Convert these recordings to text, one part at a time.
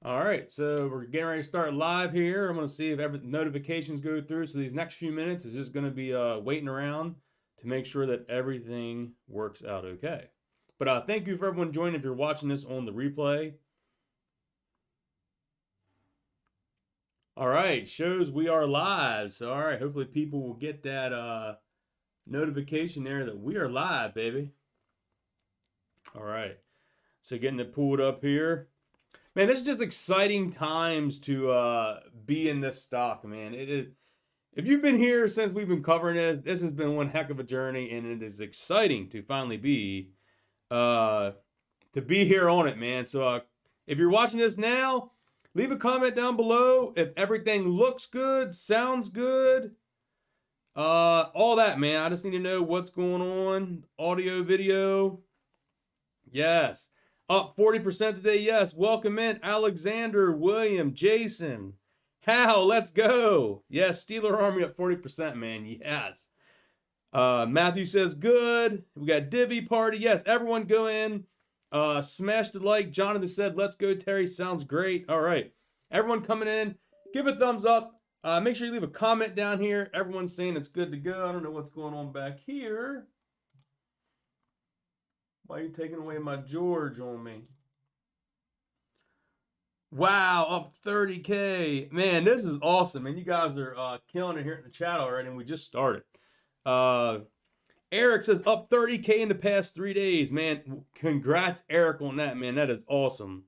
All right, so we're getting ready to start live here. I'm going to see if notifications go through. So these next few minutes is just going to be waiting around to make sure that everything works out okay. But thank you for everyone joining if you're watching this on the replay. All right, shows we are live. So, all right, hopefully people will get that notification there that we are live, baby. All right, so getting it pulled up here. Man, this is just exciting times to be in this stock, man. It is. If you've been here since we've been covering this has been one heck of a journey, and it is exciting to finally be here on it, man. So if you're watching this now, leave a comment down below if everything looks good, sounds good, all that, man. I just need to know what's going on. Audio, video, yes. Up 40% today, yes. Welcome in, Alexander, William, Jason. Hal, let's go. Yes, Steeler Army up 40%, man. Yes. Matthew says good. We got Divvy Party. Yes, everyone go in. Smash the like. Jonathan said, let's go, Terry. Sounds great. All right. Everyone coming in, give a thumbs up. Make sure you leave a comment down here. Everyone's saying it's good to go. I don't know what's going on back here. Why are you taking away my George on me? Wow, up 30K. Man, this is awesome. And you guys are killing it here in the chat already, and we just started. Eric says up 30K in the past 3 days. Man, congrats, Eric, on that, man. That is awesome.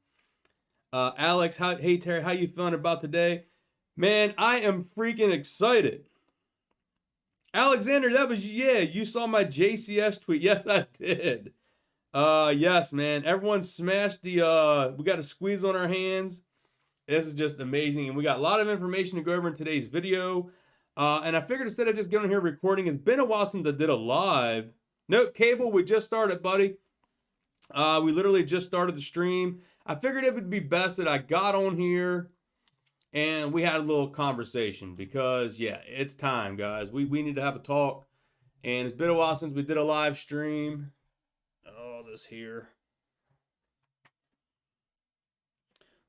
Alex, hey, Terry, how you feeling about today? Man, I am freaking excited. Alexander, that was, yeah, you saw my JCS tweet. Yes, I did. Yes, man. Everyone smashed the, we got a squeeze on our hands. This is just amazing. And we got a lot of information to go over in today's video. And I figured instead of just getting here recording, it's been a while since I did a live. Nope, Cable, we just started, buddy. We literally just started the stream. I figured it would be best that I got on here and we had a little conversation because, yeah, it's time, guys. We need to have a talk. And it's been a while since we did a live stream. This here.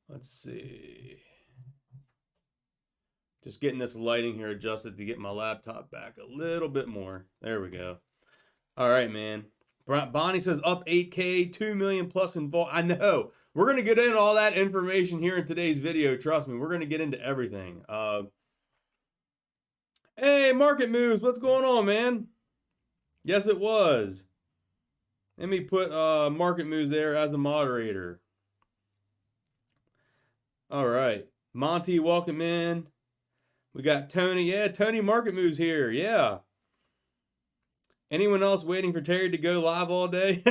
Let's see. Just getting this lighting here adjusted to get my laptop back a little bit more. There we go. All right, man. Bonnie says up 8K, 2 million plus involved. I know. We're going to get into all that information here in today's video. Trust me, we're going to get into everything. Hey, Market Moves. What's going on, man? Yes, it was. Let me put Market Moves there as a moderator. All right. Monty, welcome in. We got Tony. Yeah, Tony Market Moves here. Yeah. Anyone else waiting for Terry to go live all day?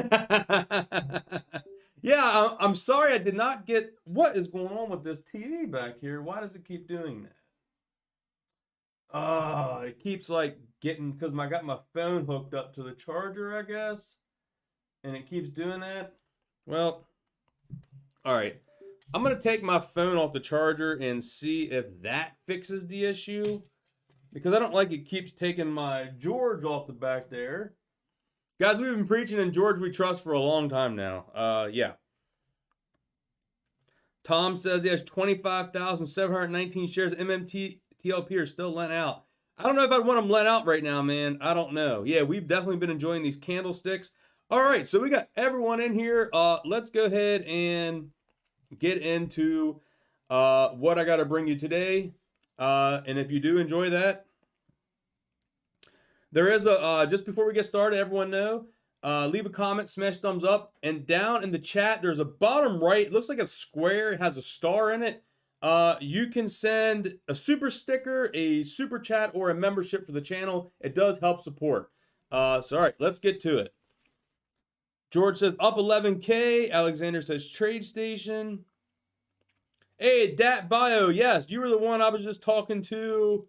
Yeah, I'm sorry I did not get... What is going on with this TV back here? Why does it keep doing that? It keeps like getting... Because I got my phone hooked up to the charger, I guess. And it keeps doing that. Well, all right. I'm going to take my phone off the charger and see if that fixes the issue. Because I don't like it keeps taking my George off the back there. Guys, we've been preaching in George We Trust for a long time now. Yeah. Tom says he has 25,719 shares. MMTLP are still lent out. I don't know if I'd want them lent out right now, man. I don't know. Yeah, we've definitely been enjoying these candlesticks. All right, so we got everyone in here. Let's go ahead and get into what I got to bring you today. And if you do enjoy that, there is a, just before we get started, everyone know, leave a comment, smash thumbs up, and down in the chat, there's a bottom right, it looks like a square, it has a star in it. You can send a super sticker, a super chat, or a membership for the channel. It does help support. So, all right, let's get to it. George says up 11K. Alexander says trade station. Hey, Dat Bio. Yes, you were the one I was just talking to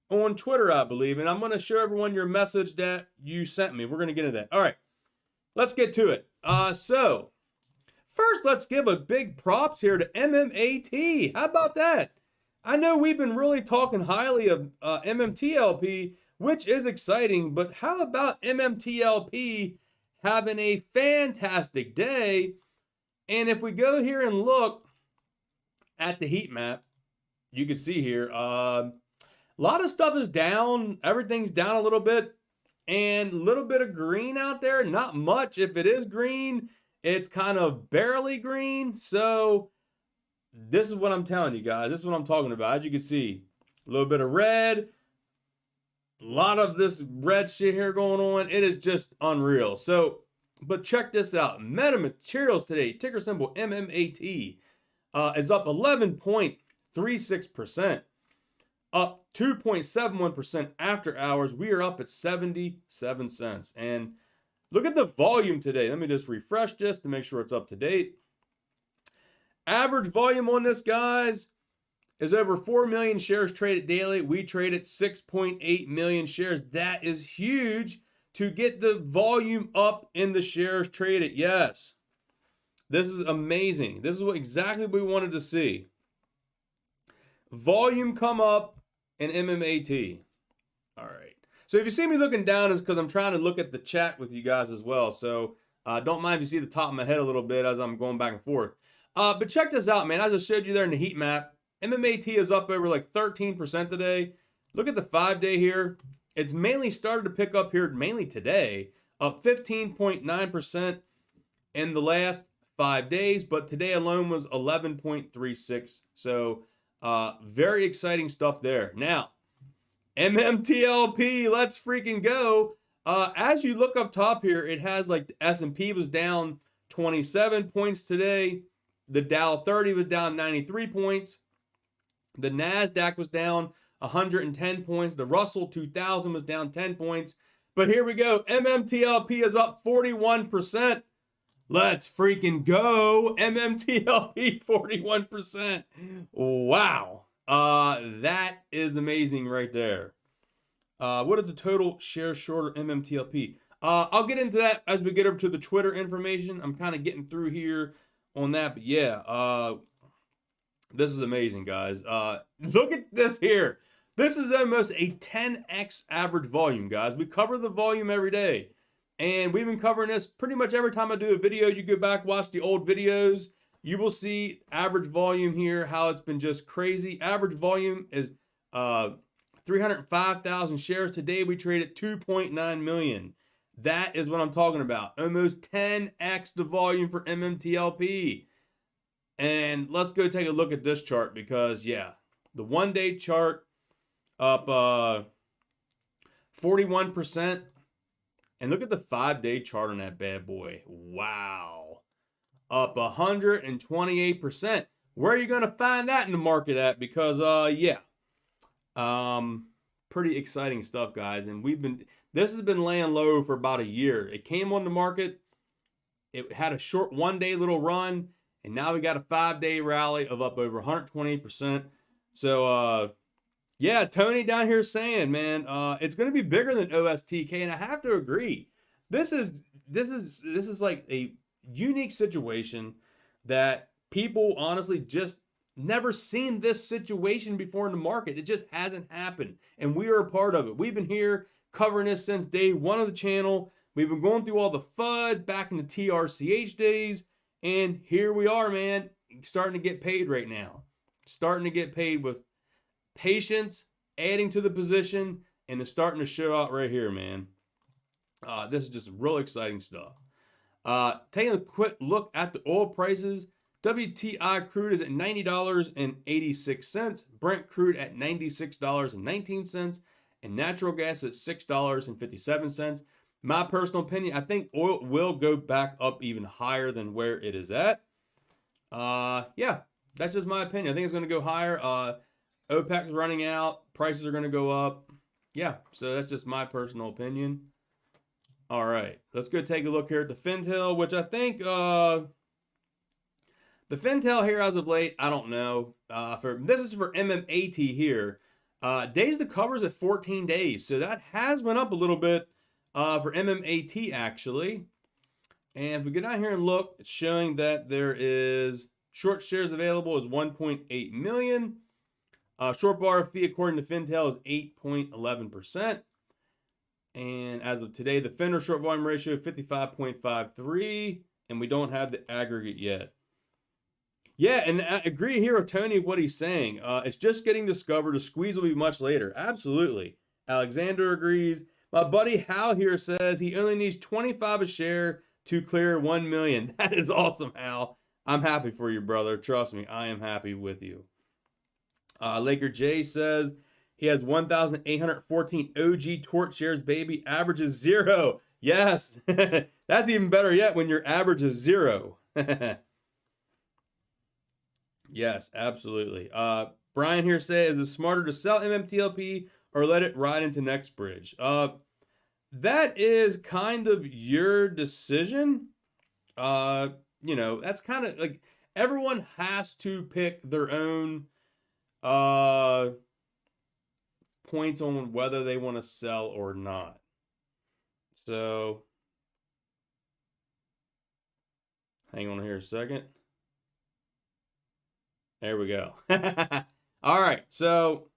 on Twitter, I believe. And I'm going to show everyone your message that you sent me. We're going to get into that. All right, let's get to it. So, first, let's give a big props here to MMAT. How about that? I know we've been really talking highly of MMTLP, which is exciting. But how about MMTLP having a fantastic day? And if we go here and look, at the heat map, you can see here, a lot of stuff is down. Everything's down a little bit, and a little bit of green out there. Not much. If it is green, it's kind of barely green. So this is what I'm telling you guys. This is what I'm talking about. As you can see, a little bit of red, a lot of this red shit here going on. It is just unreal. So, but check this out. Meta Materials today, ticker symbol MMAT, is up 11.36%, up 2.71% after hours. We are up at 77 cents. And look at the volume today. Let me just refresh this to make sure it's up to date. Average volume on this, guys, is over 4 million shares traded daily. We traded 6.8 million shares. That is huge to get the volume up in the shares traded. Yes, this is amazing. This is exactly what we wanted to see. Volume come up in MMAT. All right. So if you see me looking down, it's because I'm trying to look at the chat with you guys as well. So don't mind if you see the top of my head a little bit as I'm going back and forth. But check this out, man. As I showed you there in the heat map, MMAT is up over like 13% today. Look at the 5-day here. It's mainly started to pick up here mainly today, up 15.9% in the last 5 days, but today alone was 11.36. So very exciting stuff there. Now, MMTLP, let's freaking go. As you look up top here, it has like the S&P was down 27 points today. The Dow 30 was down 93 points. The NASDAQ was down 110 points. The Russell 2000 was down 10 points. But here we go. MMTLP is up 41%. Let's freaking go. MMTLP 41%. Wow. That is amazing right there. What is the total share short of MMTLP? I'll get into that as we get over to the Twitter information. I'm kind of getting through here on that. But yeah, this is amazing, guys. Look at this here. This is almost a 10x average volume, guys. We cover the volume every day. And we've been covering this pretty much every time I do a video. You go back, watch the old videos. You will see average volume here, how it's been just crazy. Average volume is 305,000 shares. Today we traded 2.9 million. That is what I'm talking about. Almost 10x the volume for MMTLP. And let's go take a look at this chart because, yeah, the 1-day chart up 41%. And look at the 5-day chart on that bad boy. Wow. Up 128%. Where are you going to find that in the market at? Because, yeah, pretty exciting stuff, guys. And this has been laying low for about a year. It came on the market. It had a short 1-day little run. And now we got a 5-day rally of up over 128%. So, yeah, Tony down here saying, man, it's going to be bigger than OSTK, and I have to agree. This is like a unique situation that people honestly just never seen this situation before in the market. It just hasn't happened, and we are a part of it. We've been here covering this since day one of the channel. We've been going through all the FUD back in the TRCH days, and here we are, man, starting to get paid right now. Starting to get paid with patience, adding to the position, and it's starting to show out right here, man. This is just real exciting stuff. Taking a quick look at the oil prices. WTI crude is at $90.86. Brent crude at $96.19. And natural gas at $6.57. My personal opinion, I think oil will go back up even higher than where it is at. Yeah, that's just my opinion. I think it's going to go higher. OPEC is running out. Prices are going to go up. Yeah, so that's just my personal opinion. All right, let's go take a look here at the Fintel, which I think the Fintel here as of late, I don't know. This is for MMAT here. Days to cover is at 14 days, so that has went up a little bit for MMAT actually. And if we go down here and look, it's showing that there is short shares available is 1.8 million. Short bar fee according to Fintel is 8.11%. And as of today, the Fender short volume ratio 55.53, and we don't have the aggregate yet. Yeah, and I agree here with Tony what he's saying. It's just getting discovered. The squeeze will be much later. Absolutely. Alexander agrees. My buddy Hal here says he only needs 25 a share to clear 1 million. That is awesome, Hal. I'm happy for you, brother. Trust me, I am happy with you. Laker J says he has 1,814 OG Torch shares, baby. Average is 0. Yes, that's even better yet when your average is 0. Yes, absolutely. Brian here says, is it smarter to sell MMTLP or let it ride into next bridge? That is kind of your decision. That's kind of like everyone has to pick their own points on whether they want to sell or not. So hang on here a second. There we go. All right. So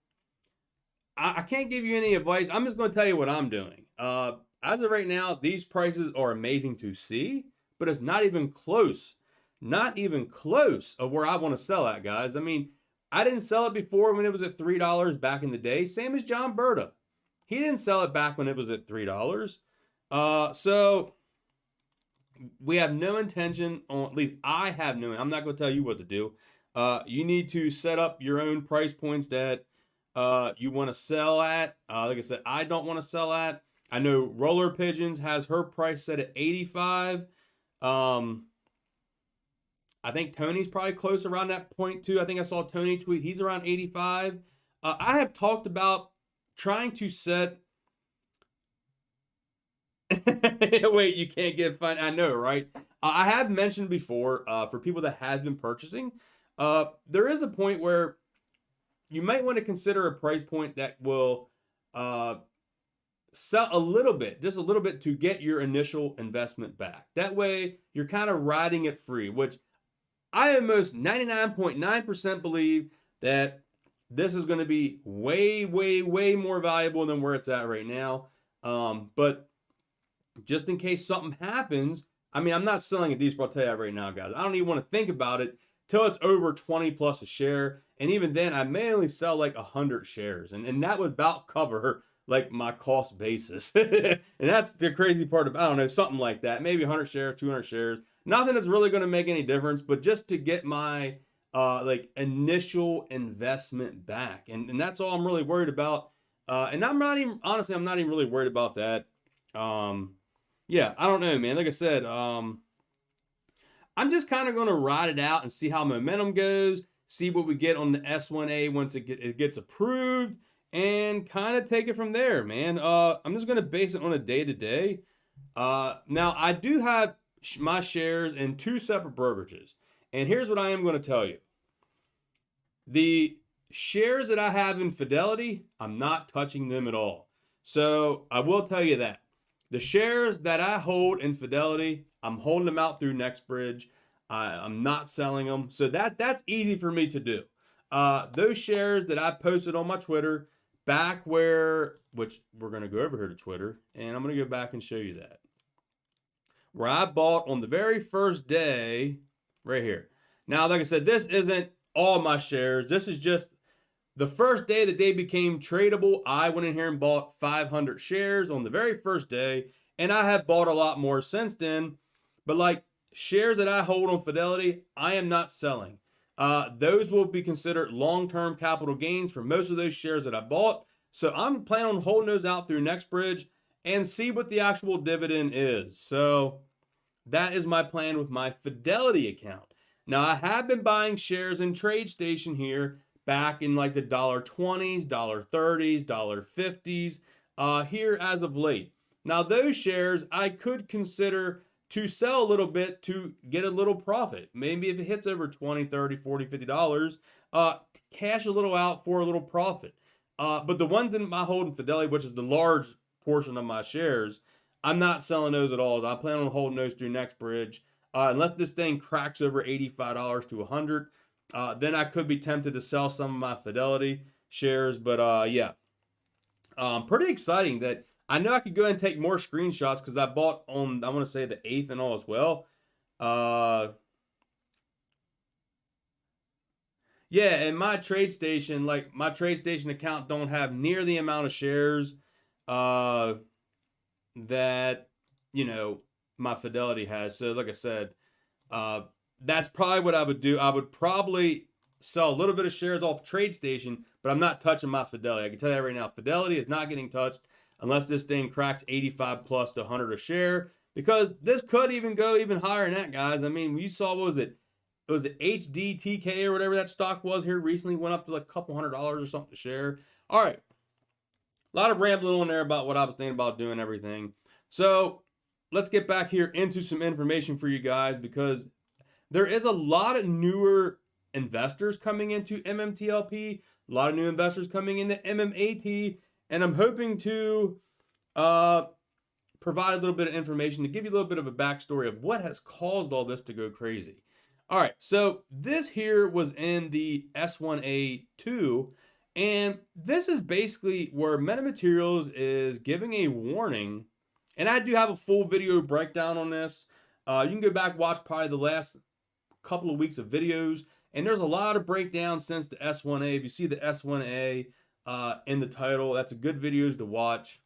I can't give you any advice. I'm just going to tell you what I'm doing. As of right now, these prices are amazing to see, but it's not even close. Not even close of where I want to sell at, guys. I mean, I didn't sell it before when it was at $3 back in the day. Same as John Berta. He didn't sell it back when it was at $3. So we have no intention on, at least I have no, I'm not going to tell you what to do. You need to set up your own price points that you want to sell at. Like I said, I don't want to sell at. I know Roller Pigeons has her price set at 85. I think Tony's probably close around that point too. I think I saw Tony tweet. He's around 85. I have talked about trying to set. Wait, you can't get fun. I know, right? I have mentioned before for people that have been purchasing, there is a point where you might want to consider a price point that will sell a little bit, just a little bit to get your initial investment back. That way, you're kind of riding it free, which I almost 99.9% believe that this is going to be way, way, way more valuable than where it's at right now. But just in case something happens, I mean, I'm not selling at these, but I'll tell you that right now, guys. I don't even want to think about it till it's over 20 plus a share. And even then, I may only sell like 100 shares. And that would about cover like my cost basis. And that's the crazy part about, I don't know, something like that. Maybe 100 shares, 200 shares. Nothing that's really going to make any difference, but just to get my like initial investment back. And that's all I'm really worried about. And I'm not even, honestly, I'm not even really worried about that. Yeah, I don't know, man. Like I said, I'm just kind of going to ride it out and see how momentum goes, see what we get on the S1A once it gets approved, and kind of take it from there, man. I'm just going to base it on a day-to-day. Now, I do have my shares in 2 separate brokerages, and here's what I am going to tell you. The shares that I have in Fidelity, I'm not touching them at all. So I will tell you that. The shares that I hold in Fidelity, I'm holding them out through NextBridge. I'm not selling them. So that's easy for me to do. Those shares that I posted on my Twitter back where, which we're going to go over here to Twitter, and I'm going to go back and show you that. Where I bought on the very first day, right here. Now, like I said, this isn't all my shares. This is just the first day that they became tradable. I went in here and bought 500 shares on the very first day, and I have bought a lot more since then. But like shares that I hold on Fidelity, I am not selling. Those will be considered long-term capital gains for most of those shares that I bought. So I'm planning on holding those out through NextBridge and see what the actual dividend is. So that is my plan with my Fidelity account. Now, I have been buying shares in TradeStation here back in like the $20s, $30s, $50s here as of late. Now, those shares I could consider to sell a little bit to get a little profit. Maybe if it hits over $20, $30, $40, $50, cash a little out for a little profit. But the ones in my holding Fidelity, which is the large portion of my shares, I'm not selling those at all. I plan on holding those through NextBridge. Unless this thing cracks over $85 to $100, then I could be tempted to sell some of my Fidelity shares. But yeah, pretty exciting that I know I could go ahead and take more screenshots because I bought on, I want to say the 8th and all as well. Yeah, and my TradeStation, like my TradeStation account don't have near the amount of shares that, you know, my Fidelity has. So like I said, that's probably what I would do. I would probably sell a little bit of shares off TradeStation, but I'm not touching my Fidelity. I can tell you that right now. Fidelity is not getting touched unless this thing cracks 85 plus to 100 a share, because this could even go even higher than that, guys. I mean, you saw, what was it? It was the HDTK or whatever that stock was here recently, went up to like a couple $100 or something to share. All right. A lot of rambling on there about what I was thinking about doing everything. So let's get back here into some information for you guys, because there is a lot of newer investors coming into MMTLP, a lot of new investors coming into MMAT, and I'm hoping to provide a little bit of information to give you a little bit of a backstory of what has caused all this to go crazy. All right, so this here was in the S1A2, and this is basically where MetaMaterials is giving a warning, and I do have a full video breakdown on this. You can go back, watch probably the last couple of weeks of videos, and there's a lot of breakdown since the S1A. If you see the S1A in the title, that's a good videos to watch.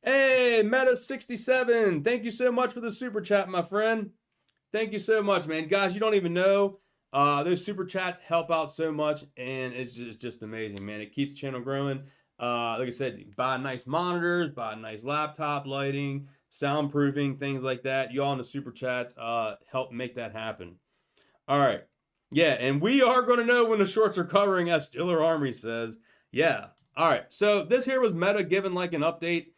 Hey, Meta67, thank you so much for the super chat, my friend. Thank you so much, man. Guys, you don't even know. Those super chats help out so much, and it's just amazing, man. It keeps the channel growing. Like I said, buy nice monitors, buy nice laptop lighting, soundproofing, things like that. You all in the super chats help make that happen. All right. Yeah, and we are going to know when the shorts are covering, as Steeler Armory says. Yeah. All right. So this here was Meta giving like an update,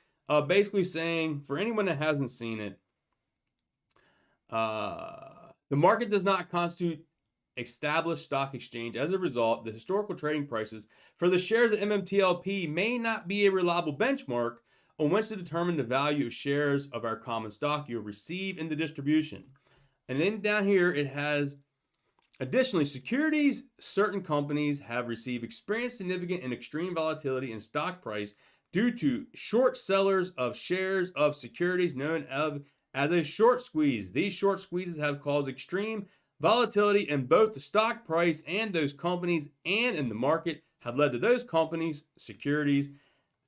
basically saying, for anyone that hasn't seen it, the market does not constitute established stock exchange. As a result, the historical trading prices for the shares of MMTLP may not be a reliable benchmark on which to determine the value of shares of our common stock you'll receive in the distribution. And then down here, it has, additionally, securities certain companies have received experienced significant and extreme volatility in stock price due to short sellers of shares of securities known as a short squeeze. These short squeezes have caused extreme volatility in both the stock price and those companies, and in the market have led to those companies' securities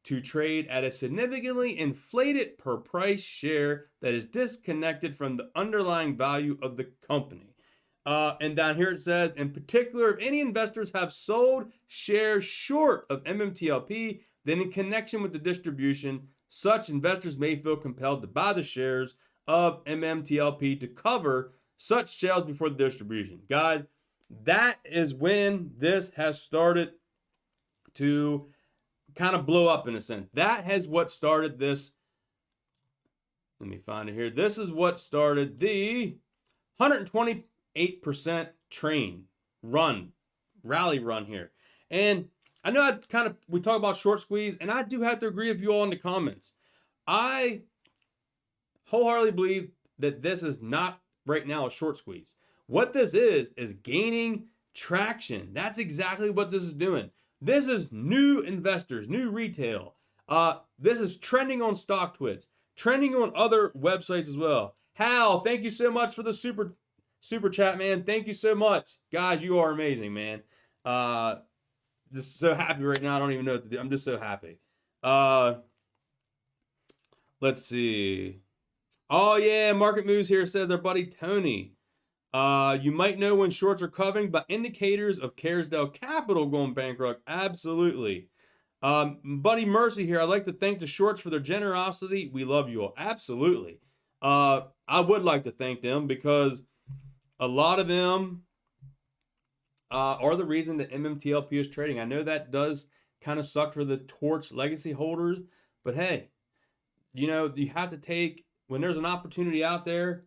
to trade at a significantly inflated per price share that is disconnected from the underlying value of the company. And down here it says, in particular, if any investors have sold shares short of MMTLP, then in connection with the distribution, such investors may feel compelled to buy the shares of MMTLP to cover such sales before the distribution. Guys, that is when this has started to kind of blow up in a sense. That has what started this. Let me find it here. This is what started the 128% rally run here. And I know we talk about short squeeze, and I do have to agree with you all in the comments. I wholeheartedly believe that this is not right now a short squeeze. What this is gaining traction. That's exactly what this is doing. This is new investors, new retail. This is trending on StockTwits, trending on other websites as well. Hal, thank you so much for the super chat, man. Thank you so much. Guys, you are amazing, man. Just so happy right now. I don't even know what to do. I'm just so happy. Let's see. Oh, yeah, Market Moves here says our buddy Tony. You might know when shorts are covering by indicators of Caresdale Capital going bankrupt. Absolutely. Buddy Mercy here. I'd like to thank the shorts for their generosity. We love you all. Absolutely. I would like to thank them, because a lot of them are the reason that MMTLP is trading. I know that does kind of suck for the Torch legacy holders, but hey, you know, you have to take, when there's an opportunity out there,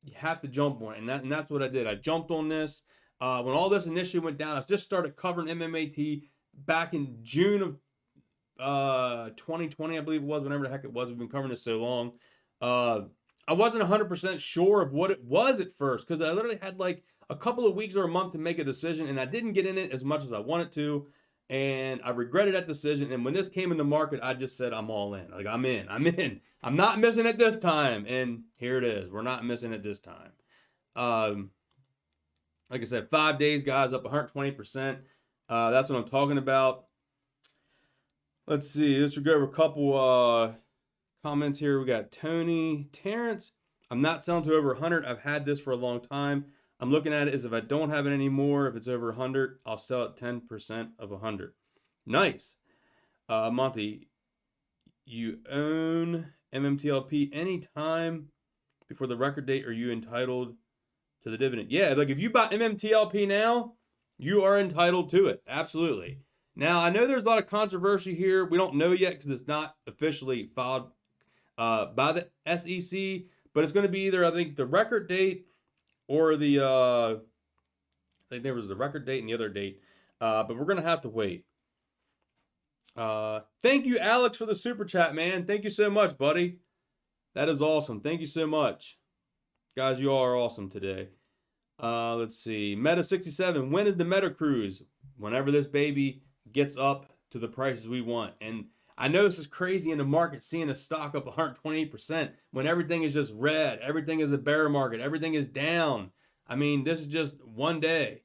you have to jump on it. And that's what I did. I jumped on this. When all this initially went down, I just started covering MMAT back in June of 2020, I believe it was, whenever the heck it was. We've been covering this so long. I wasn't 100% sure of what it was at first, because I literally had like a couple of weeks or a month to make a decision, and I didn't get in it as much as I wanted to. And I regretted that decision. And when this came in the market, I just said, I'm all in. Like, I'm in. I'm not missing it this time. And here it is. We're not missing it this time. Like I said, 5 days, guys, up 120%. That's what I'm talking about. Let's see. Let's go over a couple comments here. We got Tony Terrence. I'm not selling to over 100. I've had this for a long time. I'm looking at it as if I don't have it anymore. If it's over 100, I'll sell it 10% of 100. Nice. Monty, you own MMTLP anytime before the record date, are you entitled to the dividend? Yeah, like if you buy MMTLP now, you are entitled to it. Absolutely. Now, I know there's a lot of controversy here. We don't know yet because it's not officially filed by the SEC, but it's going to be either, I think, the record date or the, I think there was the record date and the other date, but we're going to have to wait. Thank you, Alex, for the super chat, man. Thank you so much, buddy. That is awesome. Thank you so much. Guys, you all are awesome today. Let's see. Meta67, when is the Meta Cruise? Whenever this baby gets up to the prices we want. And I know this is crazy in the market, seeing a stock up 128% when everything is just red. Everything is a bear market. Everything is down. I mean, this is just one day.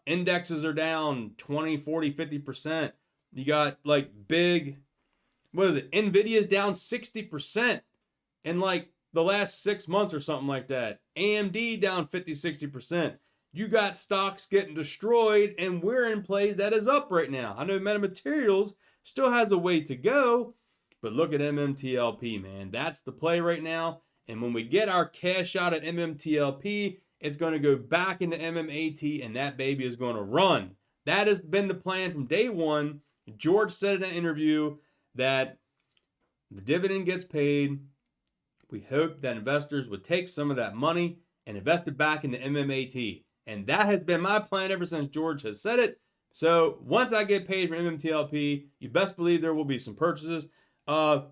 Indexes are down 20, 40, 50%. You got like big, what is it? Nvidia's down 60% in like the last 6 months or something like that. AMD down 50, 60%. You got stocks getting destroyed, and we're in plays that is up right now. I know Metamaterials still has a way to go, but look at MMTLP, man. That's the play right now. And when we get our cash out at MMTLP, it's going to go back into MMAT, and that baby is going to run. That has been the plan from day one. George said in an interview that the dividend gets paid. We hope that investors would take some of that money and invest it back into MMAT. And that has been my plan ever since George has said it. So once I get paid for MMTLP, you best believe there will be some purchases. I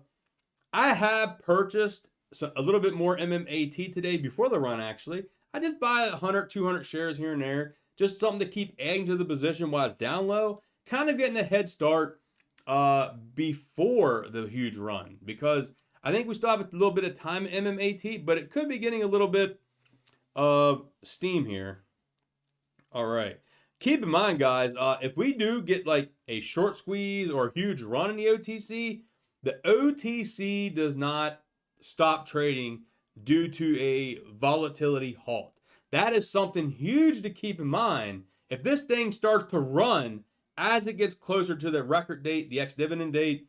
have purchased a little bit more MMAT today before the run, actually. I just buy 100, 200 shares here and there. Just something to keep adding to the position while it's down low. Kind of getting a head start before the huge run. Because I think we still have a little bit of time in MMAT, but it could be getting a little bit of steam here. All right. Keep in mind, guys, if we do get like a short squeeze or a huge run in the OTC does not stop trading due to a volatility halt. That is something huge to keep in mind. If this thing starts to run as it gets closer to the record date, the ex-dividend date,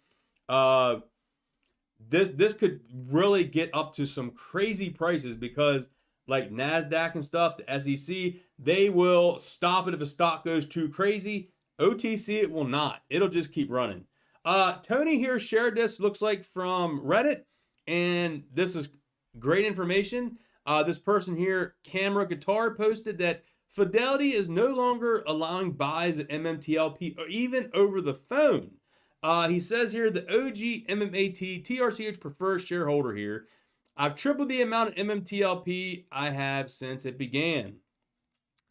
this could really get up to some crazy prices because like NASDAQ and stuff, the SEC, they will stop it if a stock goes too crazy. OTC, it will not. It'll just keep running. Tony here shared this, looks like from Reddit, and this is great information. This person here, Camera Guitar, posted that Fidelity is no longer allowing buys at MMTLP or even over the phone. He says here, the OG MMAT TRCH preferred shareholder here. I've tripled the amount of MMTLP I have since it began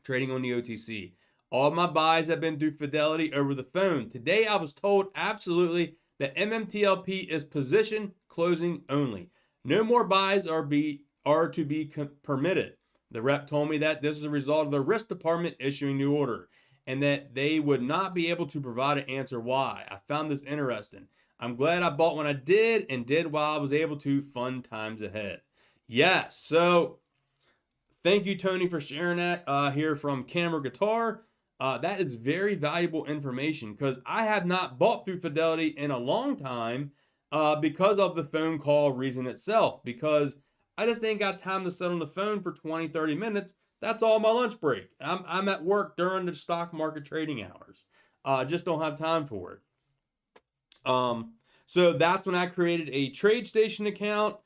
trading on the OTC. All my buys have been through Fidelity over the phone. Today, I was told absolutely that MMTLP is position closing only. No more buys are to be permitted. The rep told me that this is a result of the risk department issuing the order and that they would not be able to provide an answer why. I found this interesting. I'm glad I bought when I did and did while I was able to. Fun times ahead. Yes, so thank you, Tony, for sharing that here from Camera Guitar. That is very valuable information because I have not bought through Fidelity in a long time because of the phone call reason itself. Because I just ain't got time to sit on the phone for 20, 30 minutes. That's all my lunch break. I'm at work during the stock market trading hours. Just don't have time for it. So that's when I created a TradeStation account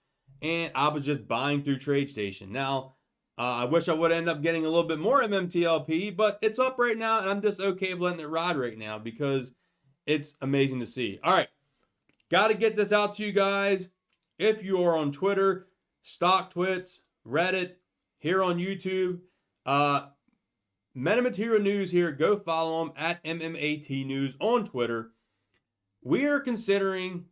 and I was just buying through TradeStation. Now, I wish I would end up getting a little bit more MMTLP, but it's up right now and I'm just okay with letting it ride right now because it's amazing to see. All right. Got to get this out to you guys. If you are on Twitter, StockTwits, Reddit, here on YouTube, Metamaterial News here, go follow them at MMAT News on Twitter. We are considering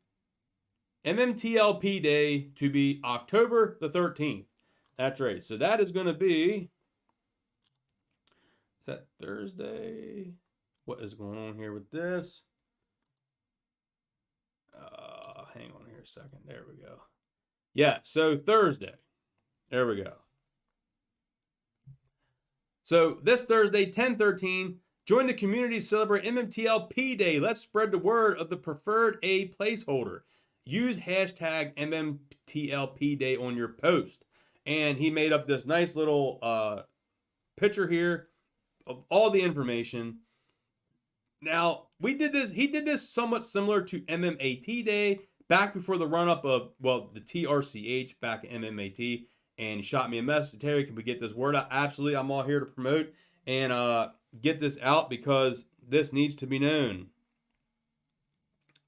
MMTLP Day to be October the 13th. That's right. So that is going to be that Thursday? What is going on here with this? Hang on here a second. There we go. Yeah, so Thursday. There we go. So this Thursday, 10/13, join the community to celebrate MMTLP Day. Let's spread the word of the preferred A placeholder. Use hashtag MMTLP Day on your post. And he made up this nice little picture here of all the information. Now, he did this somewhat similar to MMAT Day back before the run-up of, well, the TRCH back at MMAT. And he shot me a message. Terry, can we get this word out? Absolutely. I'm all here to promote and get this out because this needs to be known.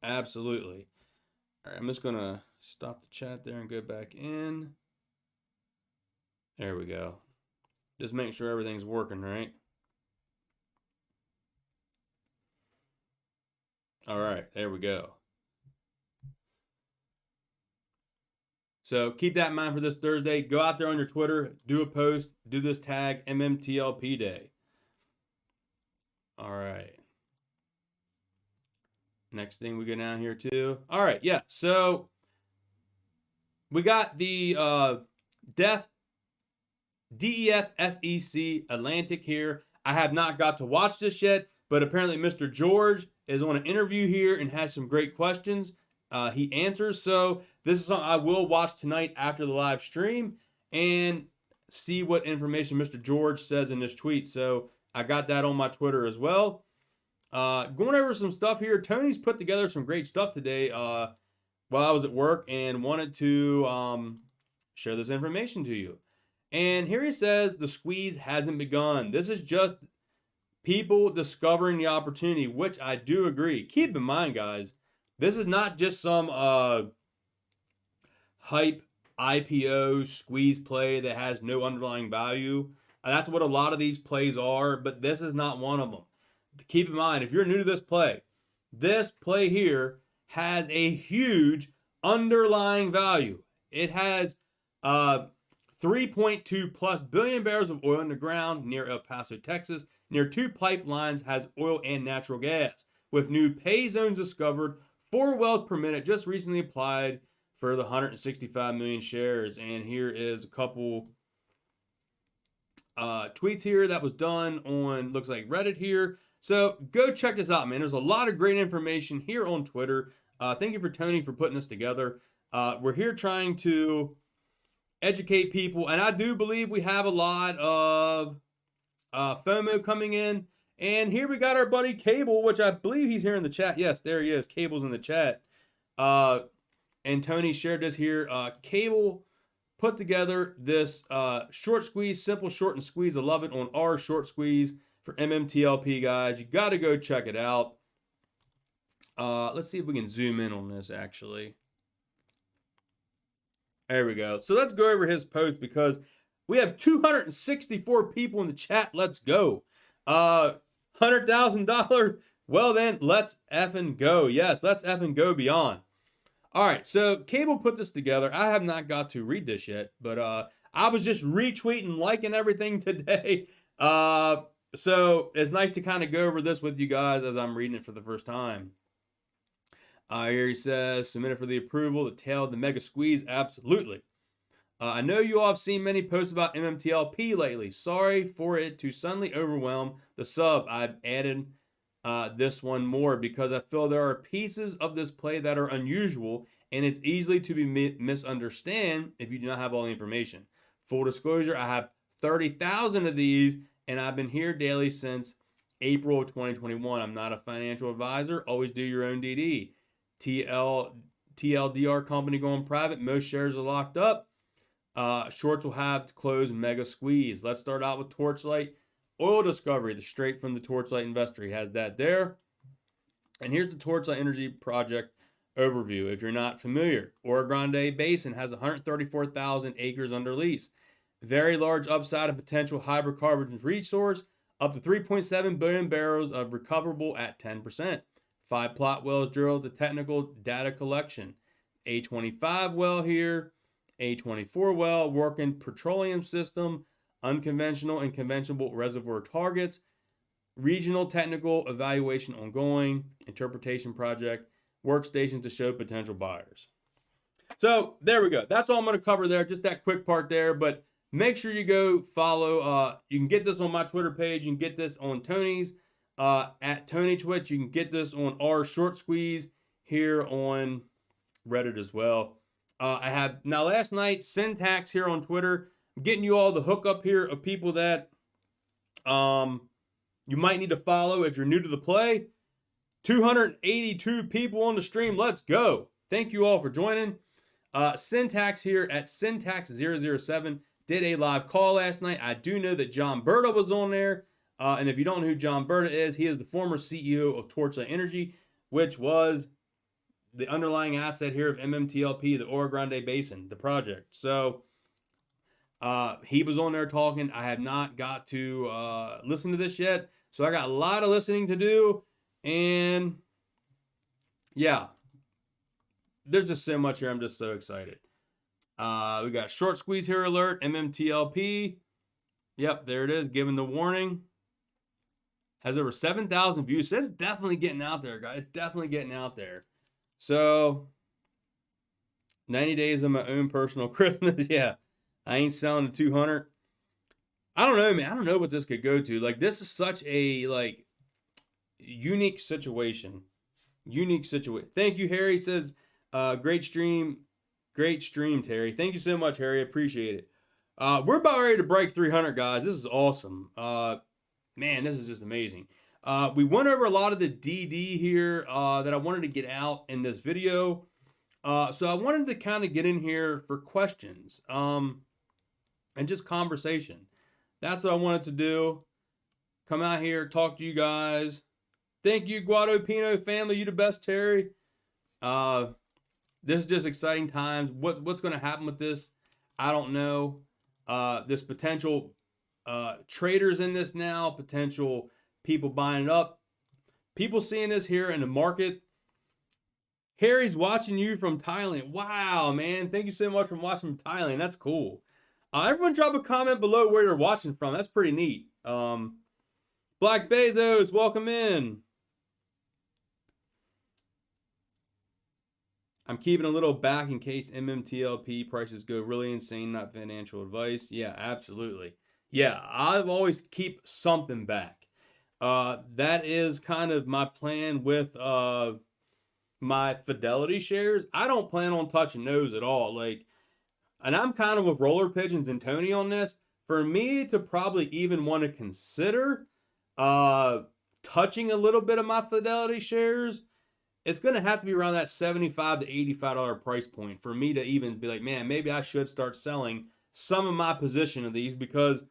Absolutely. All right, I'm just going to stop the chat there and go back in. There we go. Just make sure everything's working, right? All right, there we go. So keep that in mind for this Thursday. Go out there on your Twitter, do a post, do this tag, MMTLP Day. All right. Next thing we go down here too. All right, yeah. So we got the DEF SEC Atlantic here. I have not got to watch this yet, but apparently Mr. George is on an interview here and has some great questions. He answers. So this is something I will watch tonight after the live stream and see what information Mr. George says in this tweet. So I got that on my Twitter as well. Going over some stuff here. Tony's put together some great stuff today while I was at work and wanted to share this information to you. And here he says the squeeze hasn't begun. This is just people discovering the opportunity, which I do agree. Keep in mind, guys, this is not just some hype IPO squeeze play that has no underlying value. That's what a lot of these plays are, but this is not one of them. Keep in mind, if you're new to this play here has a huge underlying value. It has 3.2 plus billion barrels of oil in the ground near El Paso, Texas. Near 2 pipelines has oil and natural gas. With new pay zones discovered, 4 wells per minute just recently applied for the 165 million shares. And here is a couple tweets here that was done on, looks like Reddit here. So go check this out, man. There's a lot of great information here on Twitter. Thank you for Tony for putting this together. We're here trying to educate people, and I do believe we have a lot of FOMO coming in. And here we got our buddy Cable, which I believe he's here in the chat. Yes, there he is. Cable's in the chat. And Tony shared this here. Cable put together this short squeeze, simple short and squeeze. I love it on our short squeeze for MMTLP, guys. You got to go check it out. Let's see if we can zoom in on this, actually. There we go. So let's go over his post because we have 264 people in the chat. Let's go. $100,000. Well then, let's effing go. Yes, let's effing go beyond. All right, so Cable put this together. I have not got to read this yet, but I was just retweeting, liking everything today. So it's nice to kind of go over this with you guys as I'm reading it for the first time. Here he says, submitted for the approval, the tail of the mega squeeze. Absolutely. I know you all have seen many posts about MMTLP lately. Sorry for it to suddenly overwhelm the sub. I've added this one more because I feel there are pieces of this play that are unusual and it's easily to be misunderstood if you do not have all the information. Full disclosure, I have 30,000 of these and I've been here daily since April of 2021. I'm not a financial advisor. Always do your own DD. TLDR company going private. Most shares are locked up. Shorts will have to close mega squeeze. Let's start out with Torchlight. Oil discovery, the straight from the Torchlight investor. He has that there. And here's the Torchlight Energy Project overview. If you're not familiar, Oro Grande Basin has 134,000 acres under lease. Very large upside and potential hydrocarbons resource, up to 3.7 billion barrels of recoverable at 10%. 5 plot wells drilled to technical data collection. A25 well here, A24 well, working petroleum system, unconventional and conventional reservoir targets, regional technical evaluation ongoing, interpretation project, workstations to show potential buyers. So there we go. That's all I'm going to cover there. Just that quick part there. But make sure you go follow. You can get this on my Twitter page. You can get this on Tony's at Tony Twitch. You can get this on our Short Squeeze here on Reddit as well. I have now last night Syntax here on Twitter. I'm getting you all the hookup here of people that you might need to follow if you're new to the play. 282 people on the stream. Let's go. Thank you all for joining. Syntax here at Syntax007 did a live call last night. I do know that John Berta was on there. And if you don't know who John Berta is, he is the former CEO of Torchlight Energy, which was the underlying asset here of MMTLP, the Oro Grande Basin, the project. So he was on there talking. I have not got to listen to this yet. So I got a lot of listening to do. And yeah, there's just so much here. I'm just so excited. We got Short Squeeze here alert, MMTLP. Yep, there it is, giving the warning. Has over 7,000 views. So it's definitely getting out there, guys. It's definitely getting out there. So 90 days of my own personal Christmas. Yeah, I ain't selling the 200. I don't know, man. I don't know what this could go to. Like, this is such a, like, unique situation. Unique situation. Thank you, Harry says, great stream. Great stream, Terry. Thank you so much, Harry. Appreciate it. We're about ready to break 300, guys. This is awesome. Man, this is just amazing. We went over a lot of the DD here that I wanted to get out in this video. So I wanted to kind of get in here for questions and just conversation. That's what I wanted to do. Come out here, talk to you guys. Thank you, Guadopino family. You the best, Terry. This is just exciting times. What's going to happen with this? I don't know. This potential traders in this now, potential people buying it up, people seeing this here in the market. Harry's watching you from Thailand. Wow, man. Thank you so much for watching from Thailand. That's cool. Everyone drop a comment below where you're watching from. That's pretty neat. Black Bezos, welcome in. I'm keeping a little back in case MMTLP prices go really insane, not financial advice. Yeah, absolutely. Yeah, I've always keep something back. That is kind of my plan with my Fidelity shares. I don't plan on touching those at all. Like, and I'm kind of with Roller Pigeons and Tony on this. For me to probably even want to consider touching a little bit of my Fidelity shares, it's going to have to be around that $75 to $85 price point for me to even be like, man, maybe I should start selling some of my position of these, because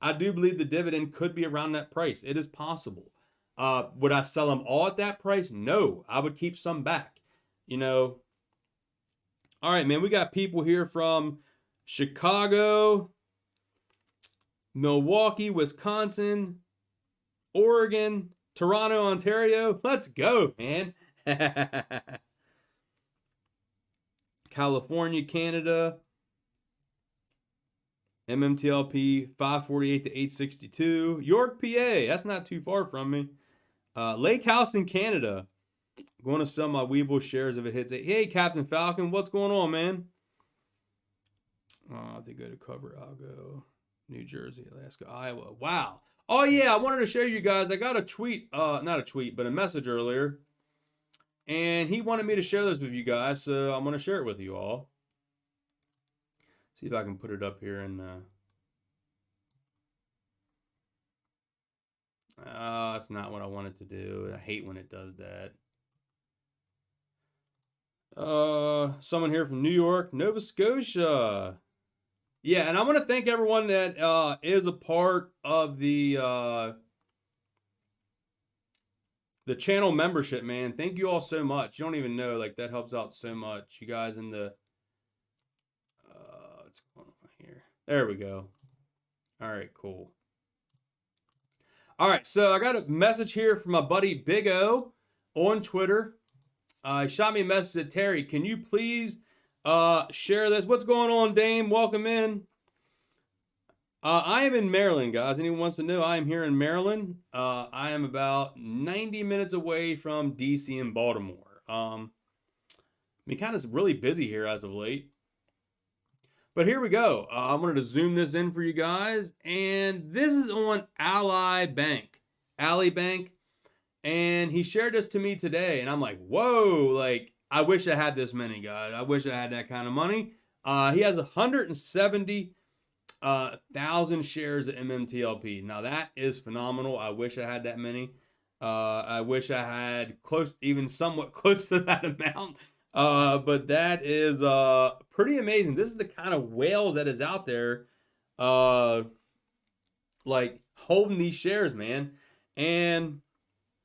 I do believe the dividend could be around that price. It is possible. Would I sell them all at that price? No, I would keep some back, you know. All right, man, we got people here from Chicago, Milwaukee, Wisconsin, Oregon, Toronto, Ontario. Let's go, man. California, Canada, MMTLP 548 to 862. York, PA. That's not too far from me. Lake House in Canada. Going to sell my Weeble shares if it hits 8. Hey, Captain Falcon, what's going on, man? If they go to cover, I'll go New Jersey, Alaska, Iowa. Wow. Oh, yeah, I wanted to show you guys. I got a tweet, not a tweet, but a message earlier. And he wanted me to share this with you guys, so I'm going to share it with you all. See if I can put it up here and that's not what I wanted to do. I hate when it does that. Someone here from New York, Nova Scotia. Yeah, and I want to thank everyone that is a part of the channel membership, man. Thank you all so much. You don't even know, like, that helps out so much. You guys in the what's going on here? There we go. All right, cool. All right, so I got a message here from my buddy Big O on Twitter. He shot me a message, Terry, can you please share this? What's going on, Dame? Welcome in. I am in Maryland, guys. Anyone wants to know, I am here in Maryland. I am about 90 minutes away from DC and Baltimore. Kind of really busy here as of late. But here we go. I wanted to zoom this in for you guys. And this is on Ally Bank. Ally Bank. And he shared this to me today. And I'm like, whoa, like, I wish I had this many, guys. I wish I had that kind of money. He has 170,000 shares of MMTLP. Now that is phenomenal. I wish I had that many. I wish I had even somewhat close to that amount. But that is pretty amazing. This is the kind of whales that is out there, like holding these shares, man. And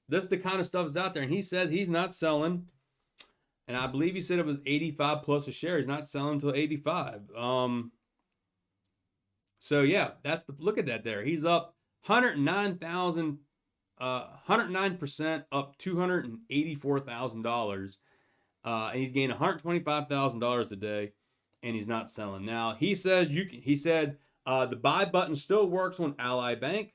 this is the kind of stuff that's out there. And he says he's not selling. And I believe he said it was 85 plus a share. He's not selling until 85. So yeah, look at that there. He's up 109%, up $284,000. And he's gained $125,000 a day, and he's not selling. Now he said the buy button still works on Ally Bank.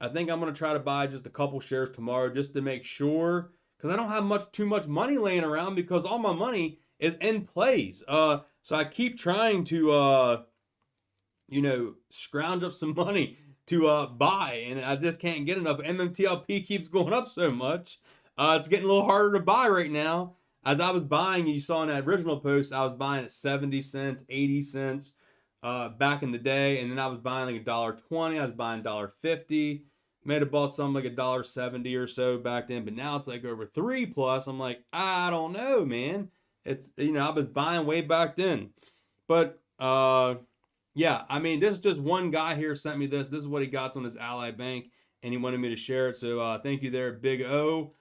I think I'm gonna try to buy just a couple shares tomorrow just to make sure, because I don't have too much money laying around because all my money is in plays. So I keep trying to scrounge up some money to buy, and I just can't get enough. MMTLP keeps going up so much. It's getting a little harder to buy right now. As I was buying, you saw in that original post, I was buying at 70 cents, 80 cents back in the day. And then I was buying like $1.20. I was buying $1.50. May have bought something like $1.70 or so back then. But now it's like over $3+. I'm like, I don't know, man. It's, I was buying way back then. But, yeah, I mean, this is just one guy here sent me this. This is what he got on his Ally Bank. And he wanted me to share it. So thank you there, Big O.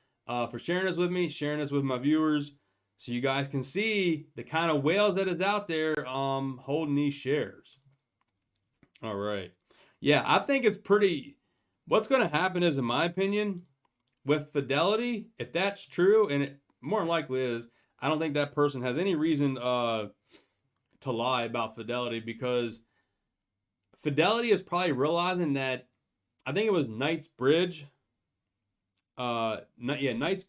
For sharing this with me, sharing this with my viewers, so you guys can see the kind of whales that is out there holding these shares. All right. Yeah, I think it's pretty, what's going to happen is, in my opinion, with Fidelity, if that's true, and it more than likely is, I don't think that person has any reason to lie about Fidelity, because Fidelity is probably realizing that, I think it was Knightsbridge, Knights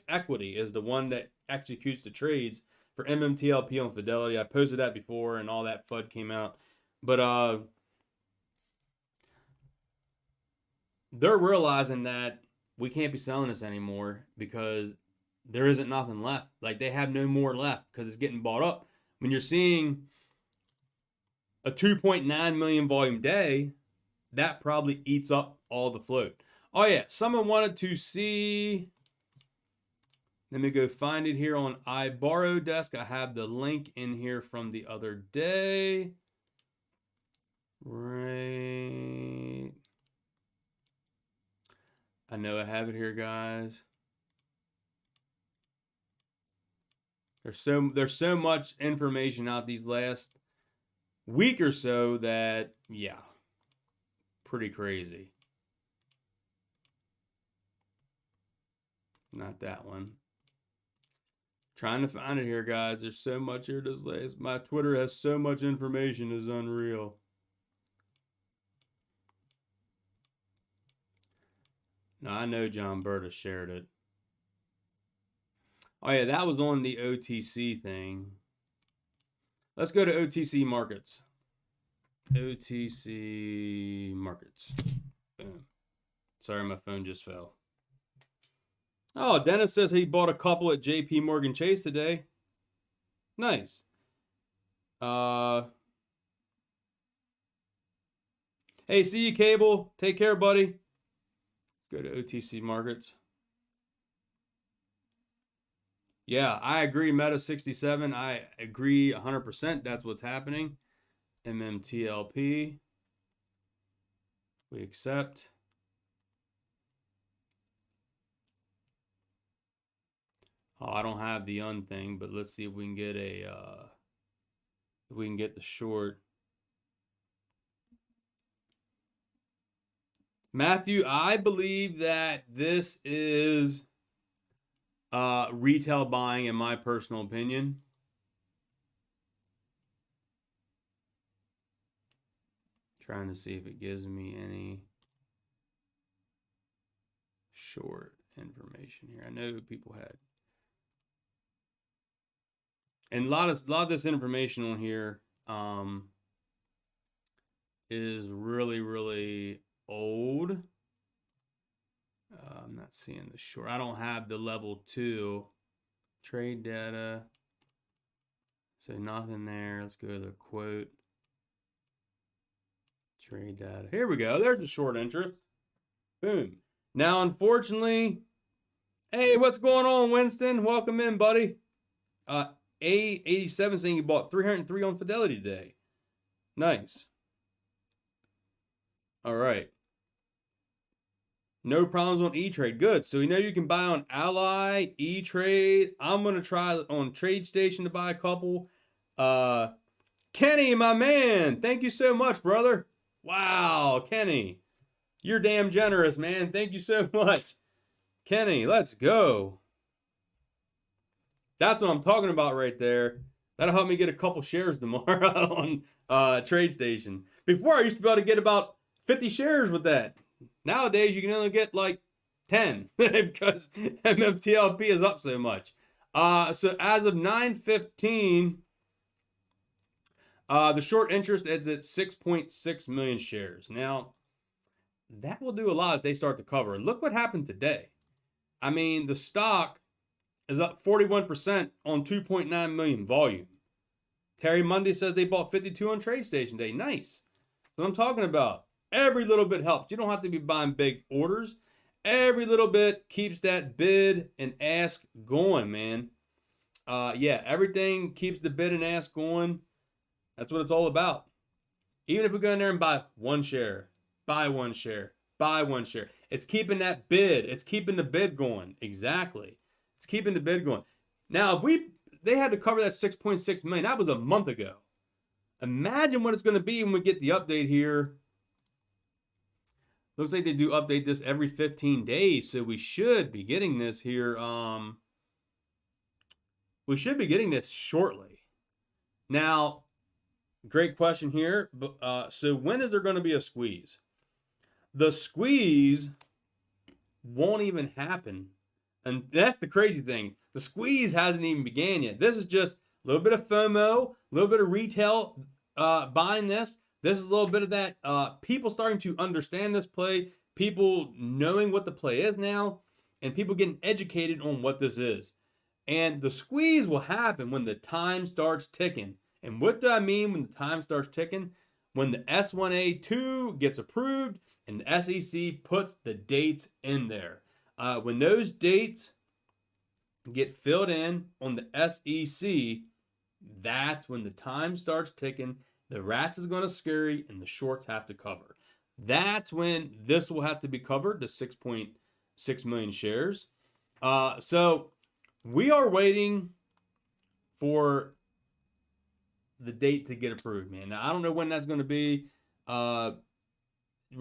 Equity is the one that executes the trades for MMTLP on Fidelity. I posted that before and all that FUD came out. But they're realizing that we can't be selling this anymore because there isn't nothing left. Like, they have no more left because it's getting bought up. When you're seeing a 2.9 million volume day, that probably eats up all the float. Oh yeah, someone wanted to see, let me go find it here on iBorrowDesk. I have the link in here from the other day. Right. I know I have it here, guys. There's so much information out these last week or so that, yeah, pretty crazy. Not that one. Trying to find it here, guys. There's so much here this last. My Twitter has so much information, it's unreal. Now, I know John Berta shared it. Oh yeah, that was on the OTC thing. Let's go to OTC markets. OTC markets. Boom. Sorry, my phone just fell. Oh, Dennis says he bought a couple at JP Morgan Chase today. Nice. Hey, see you, Cable. Take care, buddy. Let's go to OTC markets. Yeah, I agree. Meta 67. I agree 100%. That's what's happening. MMTLP. We accept. Oh, I don't have the thing, but let's see if we can get if we can get the short. Matthew, I believe that this is retail buying, in my personal opinion. Trying to see if it gives me any short information here. I know people had, and a lot of this information on here is really old. I'm not seeing the short. I don't have the level 2 trade data, so nothing there. Let's go to the quote. Trade data. Here we go. There's the short interest. Boom. Now, unfortunately, hey, what's going on, Winston? Welcome in, buddy. A87 saying you bought 303 on Fidelity today. Nice. All right. No problems on E-Trade. Good. So we know you can buy on Ally, E-Trade. I'm going to try on TradeStation to buy a couple. Kenny, my man. Thank you so much, brother. Wow, Kenny. You're damn generous, man. Thank you so much. Kenny, let's go. That's what I'm talking about right there. That'll help me get a couple shares tomorrow on TradeStation. Before, I used to be able to get about 50 shares with that. Nowadays, you can only get like 10 because MMTLP is up so much. So as of 9:15, the short interest is at 6.6 million shares. Now, that will do a lot if they start to cover. Look what happened today. I mean, the stock is up 41% on 2.9 million volume. Terry Monday says they bought 52 on TradeStation Day. Nice. That's what I'm talking about. Every little bit helps. You don't have to be buying big orders. Every little bit keeps that bid and ask going, man. Yeah, everything keeps the bid and ask going. That's what it's all about. Even if we go in there and buy one share, buy one share, buy one share. It's keeping that bid. It's keeping the bid going. Exactly. It's keeping the bid going. Now, if they had to cover that 6.6 million, that was a month ago. Imagine what it's going to be when we get the update here. Looks like they do update this every 15 days, so we should be getting this here. We should be getting this shortly. Now, great question here. So when is there going to be a squeeze? The squeeze won't even happen. And that's the crazy thing. The squeeze hasn't even began yet. This is just a little bit of FOMO, a little bit of retail buying this. This is a little bit of that people starting to understand this play, people knowing what the play is now, and people getting educated on what this is. And the squeeze will happen when the time starts ticking. And what do I mean when the time starts ticking? When the S1A2 gets approved and the SEC puts the dates in there. When those dates get filled in on the SEC, that's when the time starts ticking. The rats is going to scurry and the shorts have to cover. That's when this will have to be covered, the 6.6 million shares. So we are waiting for the date to get approved, man. Now, I don't know when that's going to be. We're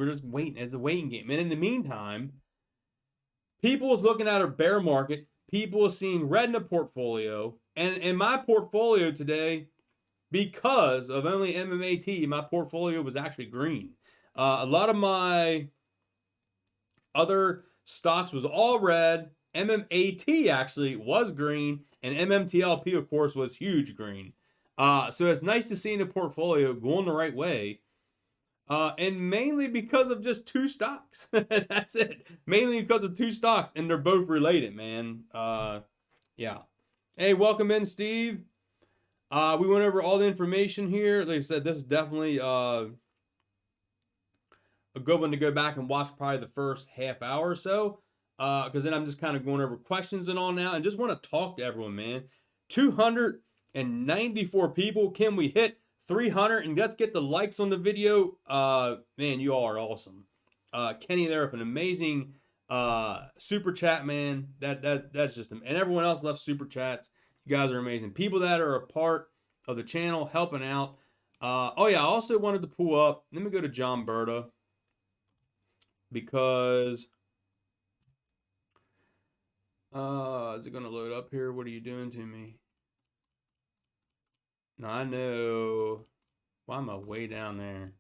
just waiting. It's a waiting game. And in the meantime, people is looking at a bear market. People are seeing red in the portfolio. And in my portfolio today, because of only MMAT, my portfolio was actually green. A lot of my other stocks was all red. MMAT actually was green. And MMTLP, of course, was huge green. So it's nice to see the portfolio going the right way. And mainly because of just two stocks. That's it. Mainly because of two stocks. And they're both related, man. Yeah. Hey, welcome in, Steve. We went over all the information here. Like I said, this is definitely a good one to go back and watch probably the first half hour or so. Because then I'm just kind of going over questions and all now. And just want to talk to everyone, man. 294 people. Can we hit 300? And let's get the likes on the video. Man, you all are awesome. Kenny there with an amazing super chat, man. That's just them. And everyone else left super chats. You guys are amazing. People that are a part of the channel helping out. Oh yeah, I also wanted to pull up. Let me go to John Berta because is it going to load up here? What are you doing to me? No, I know. Why am I way down there?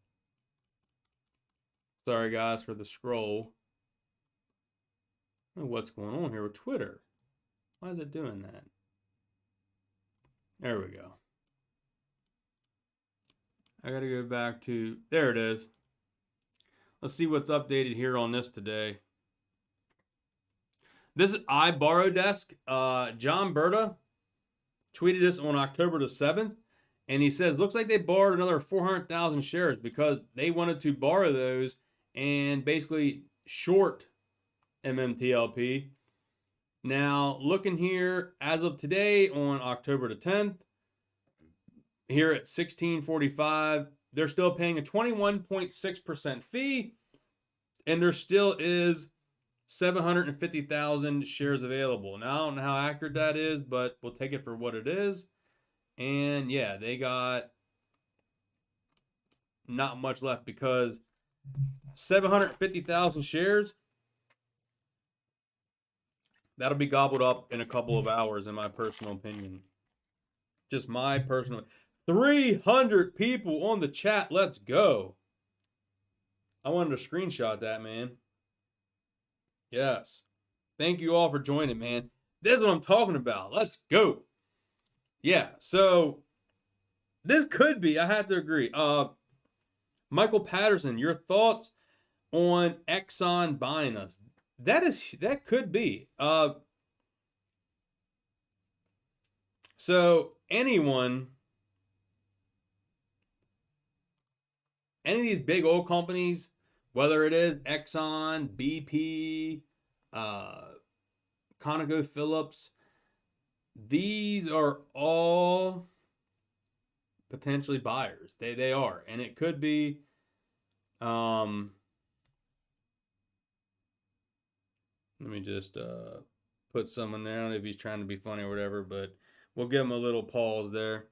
Sorry, guys, for the scroll. I don't know what's going on here with Twitter. Why is it doing that? There we go. I got to go back to, there it is. Let's see what's updated here on this today. This is iBorrowDesk. John Berta tweeted this on October the 7th. And he says, looks like they borrowed another 400,000 shares because they wanted to borrow those and basically short MMTLP. Now, looking here, as of today on October the 10th, here at 16:45, they're still paying a 21.6% fee, and there still is 750,000 shares available. Now, I don't know how accurate that is, but we'll take it for what it is. And yeah, they got not much left because 750,000 shares, that'll be gobbled up in a couple of hours, in my personal opinion. Just my personal. 300 people on the chat. Let's go. I wanted to screenshot that, man. Yes. Thank you all for joining, man. This is what I'm talking about. Let's go. Yeah, so this could be, I have to agree. Michael Patterson, your thoughts on Exxon buying us? That could be. So any of these big oil companies, whether it is Exxon, BP, ConocoPhillips, these are all potentially buyers. They are. And it could be let me just put someone there. I don't know if he's trying to be funny or whatever, but we'll give him a little pause there.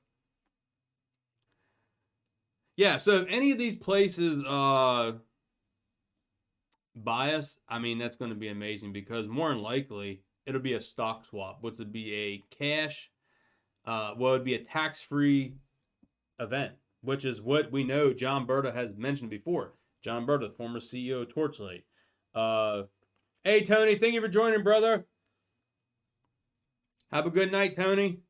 Yeah, so if any of these places buy us, I mean, that's going to be amazing because more than likely it'll be a stock swap, which would be a cash, well, it would be a tax-free event, which is what we know John Berta has mentioned before. John Berta, former CEO of Torchlight. Hey, Tony, thank you for joining, brother. Have a good night, Tony.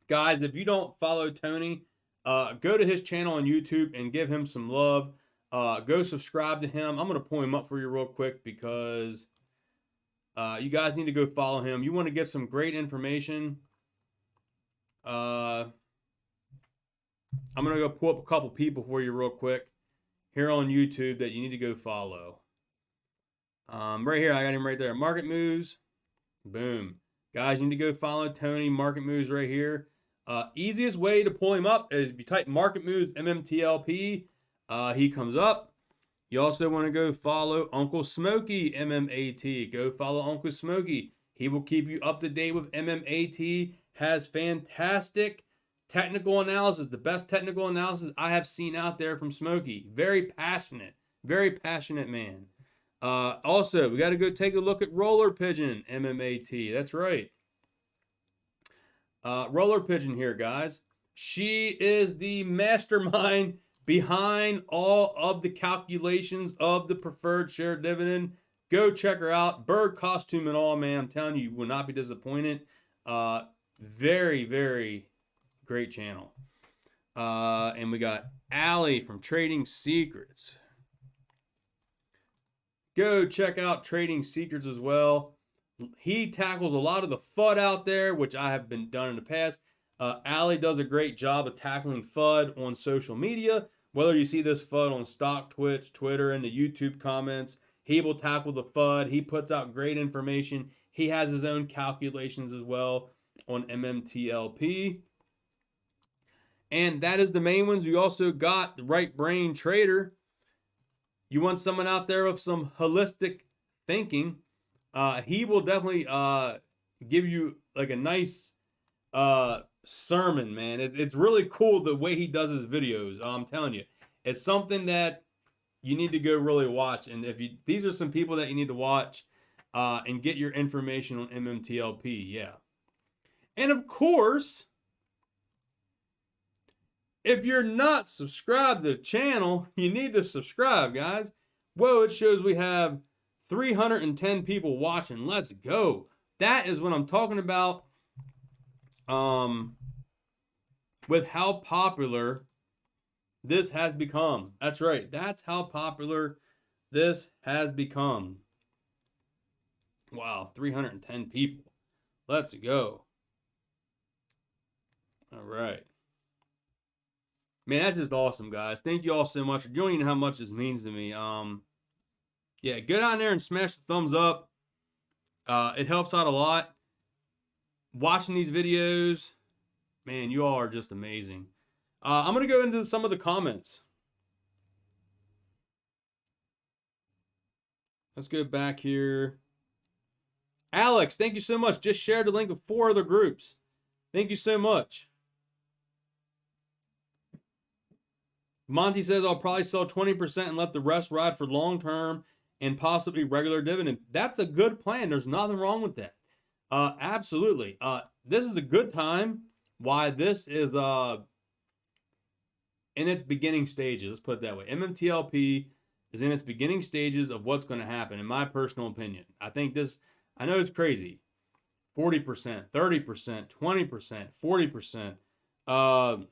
Guys, if you don't follow Tony, go to his channel on YouTube and give him some love. Go subscribe to him. I'm going to pull him up for you real quick because you guys need to go follow him. You want to get some great information. I'm going to go pull up a couple people for you real quick here on YouTube that you need to go follow. Right here, I got him right there. Market Moves. Boom. Guys, you need to go follow Tony. Market Moves right here. Easiest way to pull him up is if you type Market Moves MMTLP, he comes up. You also want to go follow Uncle Smokey MMAT. Go follow Uncle Smokey. He will keep you up to date with MMAT. Has fantastic technical analysis. The best technical analysis I have seen out there from Smokey. Very passionate man. Also, we got to go take a look at Roller Pigeon MMAT. That's right. Roller Pigeon here, guys. She is the mastermind behind all of the calculations of the preferred share dividend. Go check her out. Bird costume and all, man. I'm telling you, you will not be disappointed. Very, very great channel. And we got Allie from Trading Secrets. Go check out Trading Secrets as well. He tackles a lot of the FUD out there, which I have been done in the past. Allie does a great job of tackling FUD on social media. Whether you see this FUD on Stock, Twitch, Twitter, and the YouTube comments, he will tackle the FUD. He puts out great information. He has his own calculations as well on MMTLP. And that is the main ones. You also got the Right Brain Trader. You want someone out there with some holistic thinking. He will definitely give you like a nice sermon, man. It's really cool the way he does his videos. I'm telling you, it's something that you need to go really watch. And these are some people that you need to watch and get your information on MMTLP. Yeah. And of course, If you're not subscribed to the channel, you need to subscribe, guys. Whoa, it shows we have 310 people watching. Let's go. That is what I'm talking about. With how popular this has become. That's right. That's how popular this has become. Wow, 310 people. Let's go. All right. Man, that's just awesome, guys. Thank you all so much. You don't even know how much this means to me. Yeah, get on there and smash the thumbs up. It helps out a lot. Watching these videos, man, you all are just amazing. I'm going to go into some of the comments. Let's go back here. Alex, thank you so much. Just shared the link of 4 other groups. Thank you so much. Monty says, I'll probably sell 20% and let the rest ride for long-term and possibly regular dividend. That's a good plan. There's nothing wrong with that. Absolutely. This is a good time. Why this is in its beginning stages. Let's put it that way. MMTLP is in its beginning stages of what's going to happen, in my personal opinion. I think this, I know it's crazy. 40%, 30%, 20%, 40%.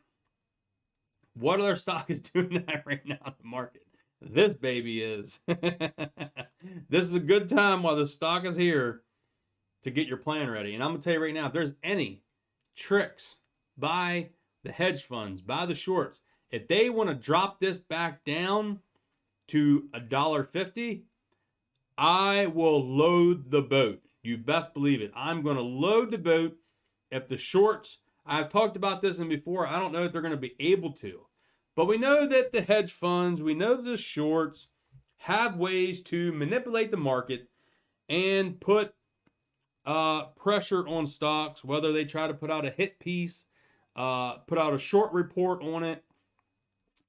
What other stock is doing that right now in the market? This baby is. This is a good time while the stock is here to get your plan ready. And I'm going to tell you right now, if there's any tricks by the hedge funds, by the shorts, if they want to drop this back down to $1.50, I will load the boat. You best believe it. I'm going to load the boat. If the shorts, I've talked about this before, I don't know if they're going to be able to. But we know that the hedge funds, we know that the shorts have ways to manipulate the market and put pressure on stocks, whether they try to put out a hit piece, put out a short report on it,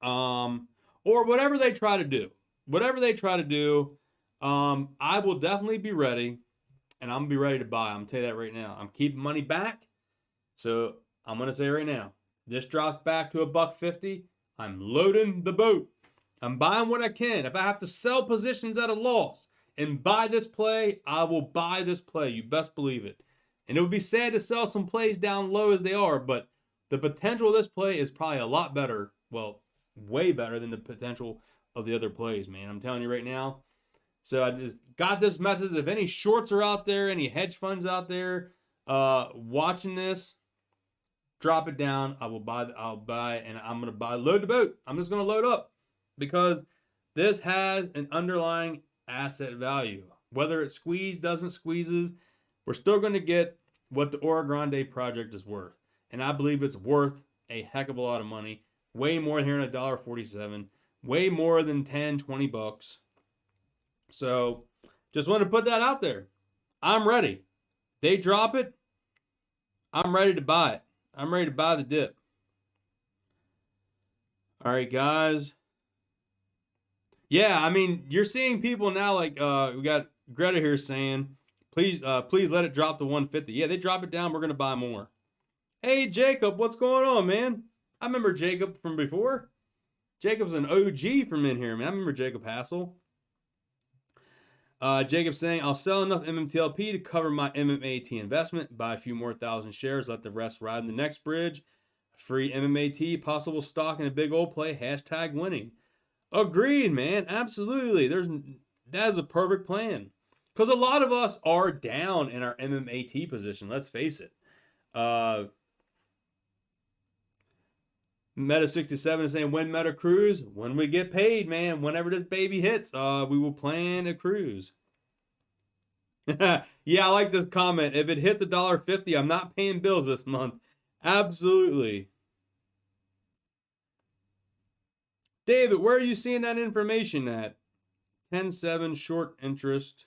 or whatever they try to do. Whatever they try to do, I will definitely be ready, and I'm going to be ready to buy. I'm going to tell you that right now. I'm keeping money back, so I'm going to say right now, this drops back to $1.50, I'm loading the boat. I'm buying what I can. If I have to sell positions at a loss and buy this play, I will buy this play. You best believe it. And it would be sad to sell some plays down low as they are, but the potential of this play is probably a lot better. Well, way better than the potential of the other plays, man. I'm telling you right now. So I just got this message. If any shorts are out there, any hedge funds out there watching this, drop it down. I'll buy, and I'm going to buy, load the boat. I'm just going to load up because this has an underlying asset value. Whether it squeezes, doesn't squeezes, we're still going to get what the Oro Grande project is worth. And I believe it's worth a heck of a lot of money. Way more than here at $1.47. Way more than 10, 20 bucks. So just want to put that out there. I'm ready. They drop it, I'm ready to buy it. I'm ready to buy the dip. All right, guys. Yeah, I mean, you're seeing people now like we got Greta here saying, please let it drop to 150. Yeah, they drop it down, we're going to buy more. Hey, Jacob, what's going on, man? I remember Jacob from before. Jacob's an OG from in here, man. I remember Jacob Hassel. Jacob saying, I'll sell enough MMTLP to cover my MMAT investment, buy a few more thousand shares, let the rest ride in the next bridge. Free MMAT, possible stock in a big old play, hashtag winning. Agreed, man. Absolutely. That is a perfect plan. Because a lot of us are down in our MMAT position, let's face it. Meta67 is saying, when Meta cruise? When we get paid, man. Whenever this baby hits, we will plan a cruise. Yeah, I like this comment. If it hits $1.50, I'm not paying bills this month. Absolutely. David, where are you seeing that information at? 10.7 short interest.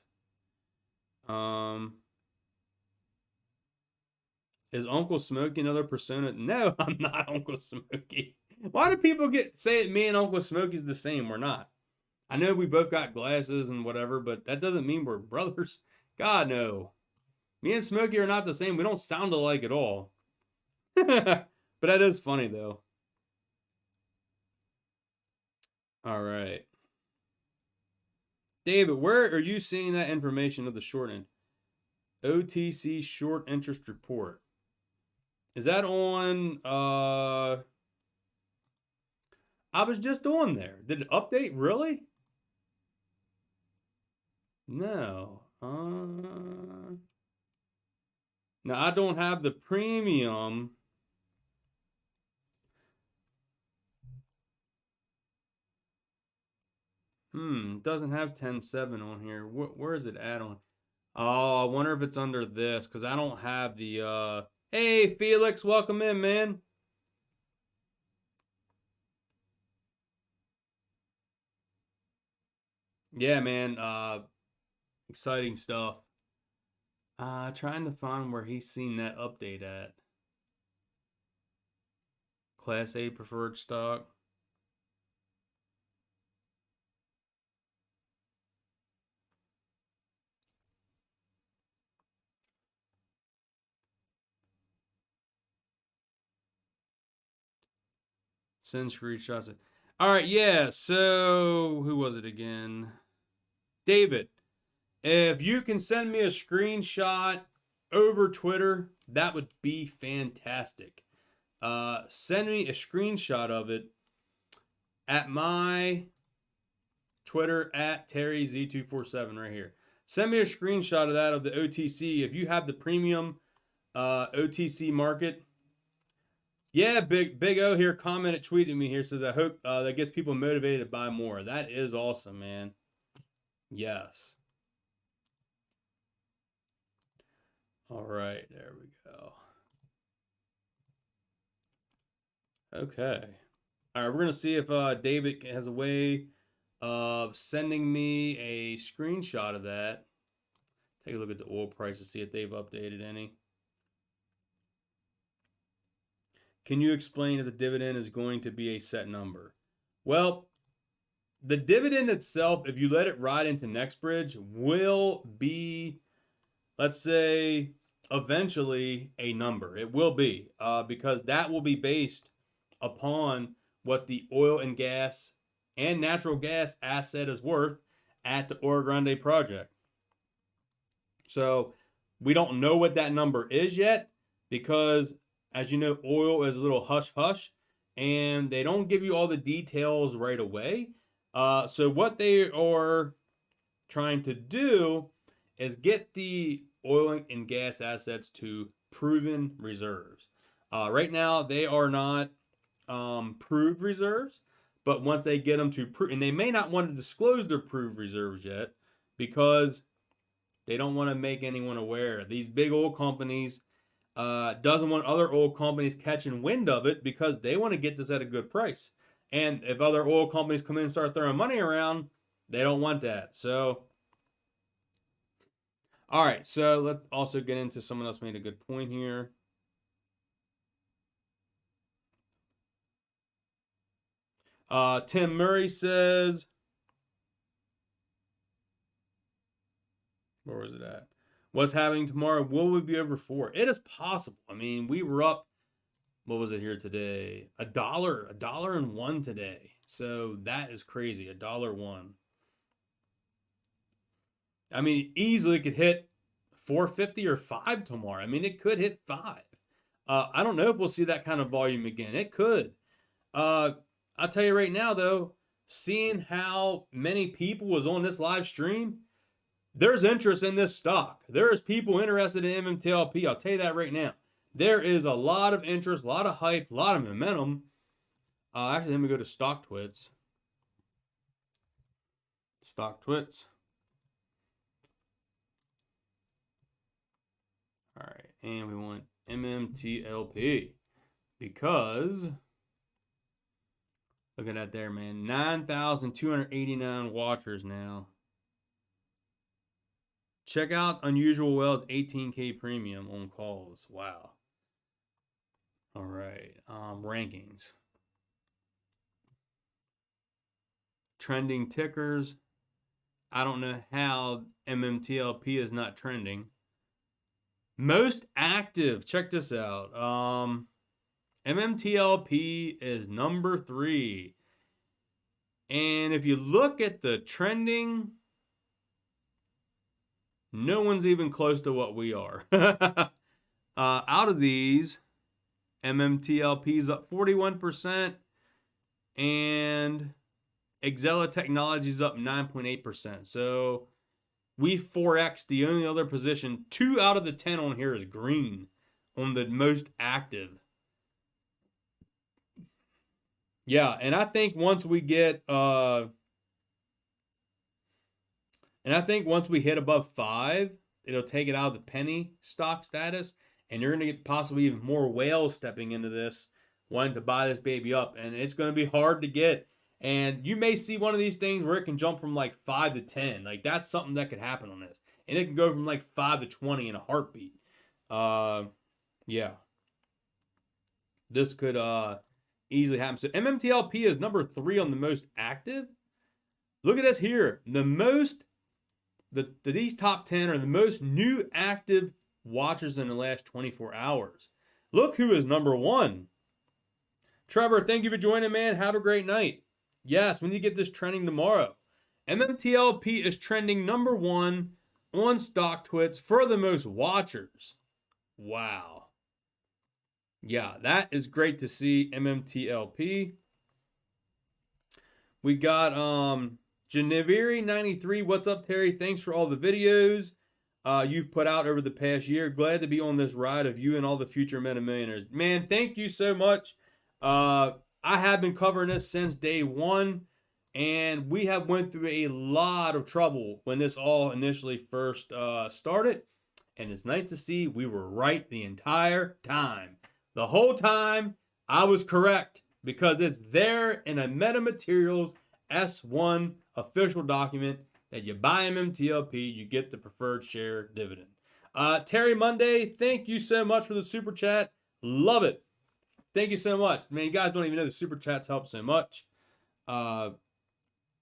Is Uncle Smokey another persona? No, I'm not Uncle Smokey. Why do people say me and Uncle Smokey's the same? We're not. I know we both got glasses and whatever, but that doesn't mean we're brothers. God, no. Me and Smokey are not the same. We don't sound alike at all. But that is funny, though. All right. David, where are you seeing that information of the short end? OTC short interest report. Is that on I was just on there. Did it update really? No. Now I don't have the premium. Doesn't have 10.7 on here. Where is it at on? Oh, I wonder if it's under this because I don't have the hey Felix, welcome in, man. Yeah, man. Exciting stuff. Trying to find where he's seen that update at. Class A preferred stock. Send screenshots. All right, yeah. So who was it again? David. If you can send me a screenshot over Twitter, that would be fantastic. Send me a screenshot of it at my Twitter at TerryZ247 right here. Send me a screenshot of that of the OTC. If you have the premium OTC market. Yeah, Big O here commented, tweeted me here, says I hope that gets people motivated to buy more. That is awesome, man. Yes. All right, there we go. Okay. All right, we're gonna see if David has a way of sending me a screenshot of that. Take a look at the oil price to see if they've updated any. Can you explain if the dividend is going to be a set number? Well, the dividend itself, if you let it ride into NextBridge, will be, let's say, eventually a number. It will be because that will be based upon what the oil and gas and natural gas asset is worth at the Oro Grande project. So we don't know what that number is yet because, as you know, oil is a little hush-hush and they don't give you all the details right away. So what they are trying to do is get the oil and gas assets to proven reserves. Right now, they are not proved reserves, but once they get them to prove, and they may not want to disclose their proved reserves yet because they don't want to make anyone aware. These big oil companies doesn't want other oil companies catching wind of it because they want to get this at a good price. And if other oil companies come in and start throwing money around, they don't want that. So, all right. So let's also get into someone else made a good point here. Tim Murray says, where was it at? What's happening tomorrow? Will we be over 4? It is possible. I mean, we were up, what was it here today? $1.01 today. So that is crazy. $1.01. I mean, easily could hit 450 or 5 tomorrow. I mean, it could hit 5. I don't know if we'll see that kind of volume again. It could. I'll tell you right now, though, seeing how many people was on this live stream, there's interest in this stock. There's people interested in MMTLP. I'll tell you that right now. There is a lot of interest, a lot of hype, a lot of momentum. Actually, let me go to Stock Twits. Stock Twits. All right, and we want MMTLP because look at that there, man. 9,289 watchers now. Check out Unusual Wells 18K premium on calls. Wow. All right. Rankings. Trending tickers. I don't know how MMTLP is not trending. Most active. Check this out. MMTLP is number 3. And if you look at the trending, no one's even close to what we are. Out of these, MMTLP is up 41%, and Exela Technologies up 9.8%. So we 4X. The only other position, 2 out of the 10 on here is green on the most active. Yeah, and I think once we get once we hit above 5, it'll take it out of the penny stock status, and you're going to get possibly even more whales stepping into this, wanting to buy this baby up, and it's going to be hard to get. And you may see one of these things where it can jump from like 5 to 10. Like, that's something that could happen on this. And it can go from like 5 to 20 in a heartbeat. Yeah. This could easily happen. So MMTLP is number 3 on the most active. Look at this here. These top 10 are the most new active watchers in the last 24 hours. Look who is number 1. Trevor, thank you for joining, man. Have a great night. Yes, we need to get this trending tomorrow. MMTLP is trending number 1 on StockTwits for the most watchers. Wow. Yeah, that is great to see, MMTLP. We got Geneviri93. What's up, Terry? Thanks for all the videos you've put out over the past year. Glad to be on this ride of you and all the future Meta Millionaires. Man, thank you so much. I have been covering this since day 1, and we have went through a lot of trouble when this all initially first started, and it's nice to see we were right the entire time. The whole time, I was correct, because it's there in a Meta Materials S1 official document that you buy MMTLP, you get the preferred share dividend. Terry Monday, thank you so much for the super chat. Love it. Thank you so much. Man, you guys don't even know the super chats help so much. And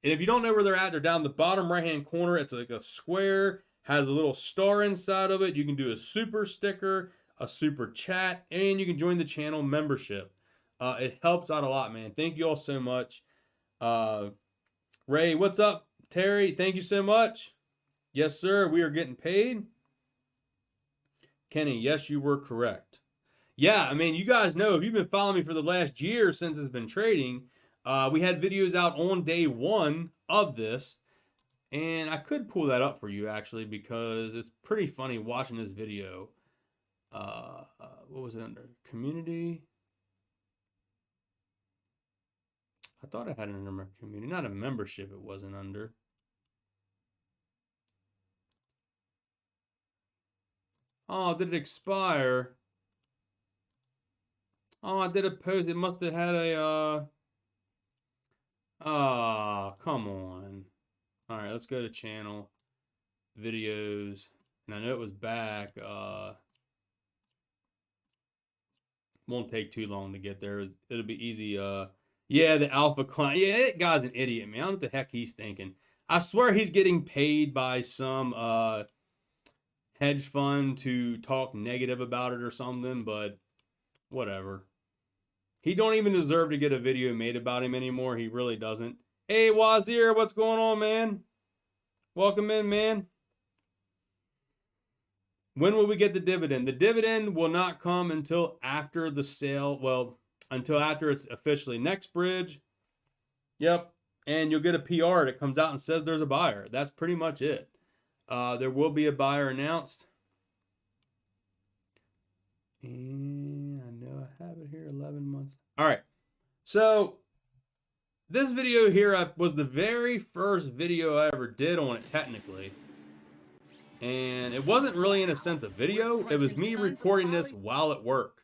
if you don't know where they're at, they're down the bottom right-hand corner. It's like a square, has a little star inside of it. You can do a super sticker, a super chat, and you can join the channel membership. It helps out a lot, man. Thank you all so much. Ray, what's up? Terry, thank you so much. Yes, sir. We are getting paid. Kenny, yes, you were correct. Yeah, I mean, you guys know, if you've been following me for the last year since it's been trading, we had videos out on day 1 of this, and I could pull that up for you, actually, because it's pretty funny watching this video. What was it under? Community? I thought I had it under my community. Not a membership, it wasn't under. Oh, did it expire? Oh, I did a post. It must have had a, come on. All right, let's go to channel, videos. And I know it was back. Won't take too long to get there. It'll be easy. Yeah, the alpha client. Yeah, that guy's an idiot, man. I don't know what the heck he's thinking. I swear he's getting paid by some hedge fund to talk negative about it or something, but whatever. He don't even deserve to get a video made about him anymore. He really doesn't. Hey, Wazir, what's going on, man? Welcome in, man. When will we get the dividend? The dividend will not come until after the sale. Well, until after it's officially next bridge. Yep. And you'll get a PR that comes out and says there's a buyer. That's pretty much it. There will be a buyer announced. And I know I have it here, 11 months. All right. So this video here was the very first video I ever did on it, technically. And it wasn't really in a sense a video. It was me recording this while at work.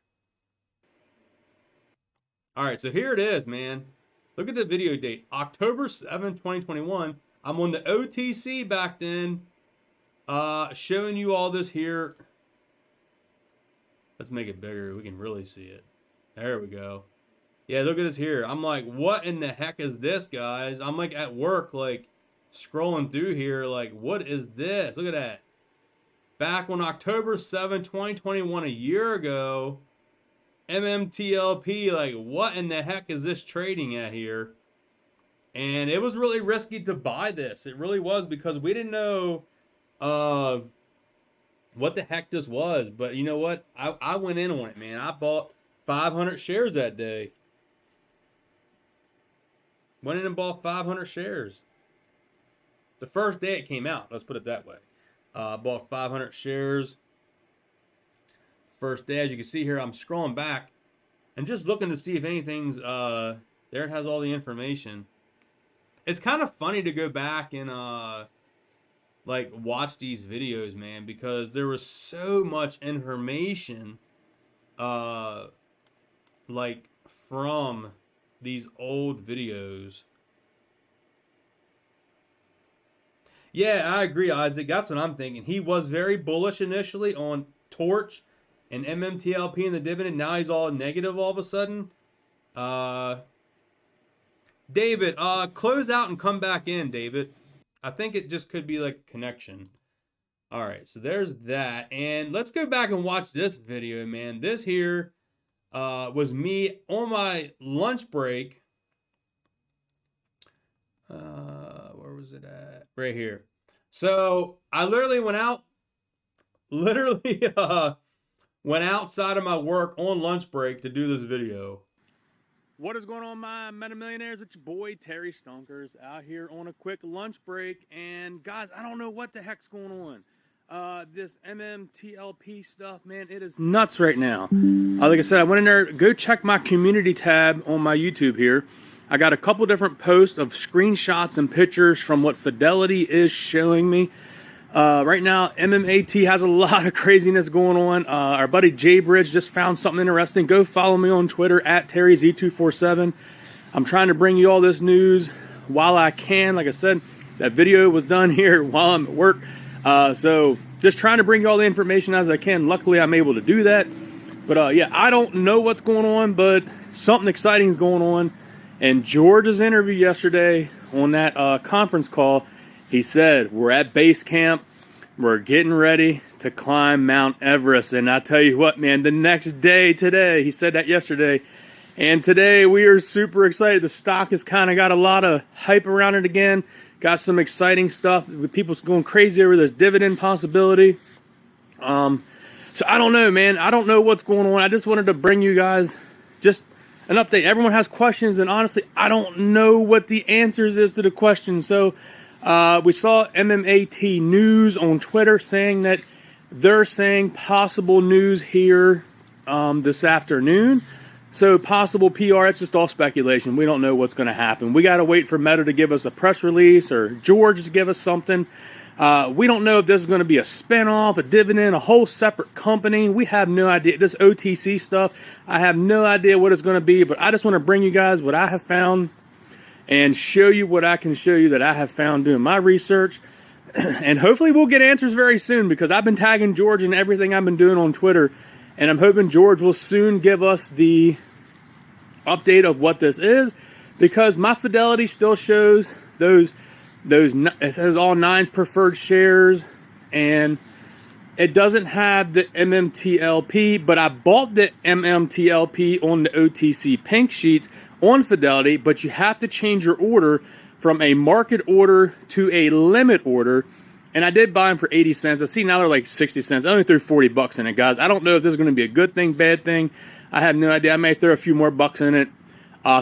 All right, so here it is, man. Look at the video date, October 7, 2021. I'm on the OTC back then, showing you all this here. Let's make it bigger. We can really see it. There we go. Yeah, look at this here. I'm like, what in the heck is this, guys? I'm like at work, like scrolling through here, like, what is this? Look at that. Back on October 7, 2021, a year ago, MMTLP, like, what in the heck is this trading at here? And it was really risky to buy this. It really was, because we didn't know what the heck this was. But you know what? I went in on it, man. I bought 500 shares that day. Went in and bought 500 shares. The first day it came out, let's put it that way. Bought 500 shares. First day, as you can see here, I'm scrolling back and just looking to see if anything's there. It has all the information. It's kind of funny to go back and like watch these videos, man, because there was so much information like from these old videos. Yeah, I agree, Isaac. That's what I'm thinking. He was very bullish initially on Torch and MMTLP and the dividend. Now he's all negative all of a sudden. David, close out and come back in, David. I think it just could be like a connection. All right, so there's that. And let's go back and watch this video, man. This here was me on my lunch break. Where was it at? Right here. So I literally went out, went outside of my work on lunch break to do this video. What is going on, my Meta Millionaires? It's your boy Terry Stonkers out here on a quick lunch break. And guys, I don't know what the heck's going on. This MMTLP stuff, man, it is nuts right now. Like I said, I went in there. Go check my community tab on my YouTube here. I got a couple different posts of screenshots and pictures from what Fidelity is showing me. Right now, MMAT has a lot of craziness going on. Our buddy Jay Bridge just found something interesting. Go follow me on Twitter at TerryZ247. I'm trying to bring you all this news while I can. Like I said, that video was done here while I'm at work. So just trying to bring you all the information as I can. Luckily, I'm able to do that. But yeah, I don't know what's going on, but something exciting is going on. And George's interview yesterday on that conference call, he said, we're at base camp. We're getting ready to climb Mount Everest. And I tell you what, man, the next day today, he said that yesterday. And today we are super excited. The stock has kind of got a lot of hype around it again. Got some exciting stuff with people going crazy over this dividend possibility. So I don't know, man. I don't know what's going on. I just wanted to bring you guys just an update. Everyone has questions, and honestly, I don't know what the answers is to the questions. So we saw MMAT News on Twitter saying that they're saying possible news here this afternoon. So possible PR, it's just all speculation. We don't know what's going to happen. We got to wait for Meta to give us a press release or George to give us something. We don't know if this is going to be a spinoff, a dividend, a whole separate company. We have no idea. This OTC stuff, I have no idea what it's going to be, but I just want to bring you guys what I have found and show you what I can show you that I have found doing my research. And hopefully we'll get answers very soon, because I've been tagging George in everything I've been doing on Twitter, and I'm hoping George will soon give us the update of what this is, because my Fidelity still shows those it says all nines preferred shares, and it doesn't have the MMTLP, but I bought the MMTLP on the OTC pink sheets on Fidelity, but you have to change your order from a market order to a limit order. And I did buy them for 80 cents. I see now they're like 60 cents. I only threw 40 bucks in it, guys. I don't know if this is going to be a good thing, bad thing. I have no idea. I may throw a few more bucks in it.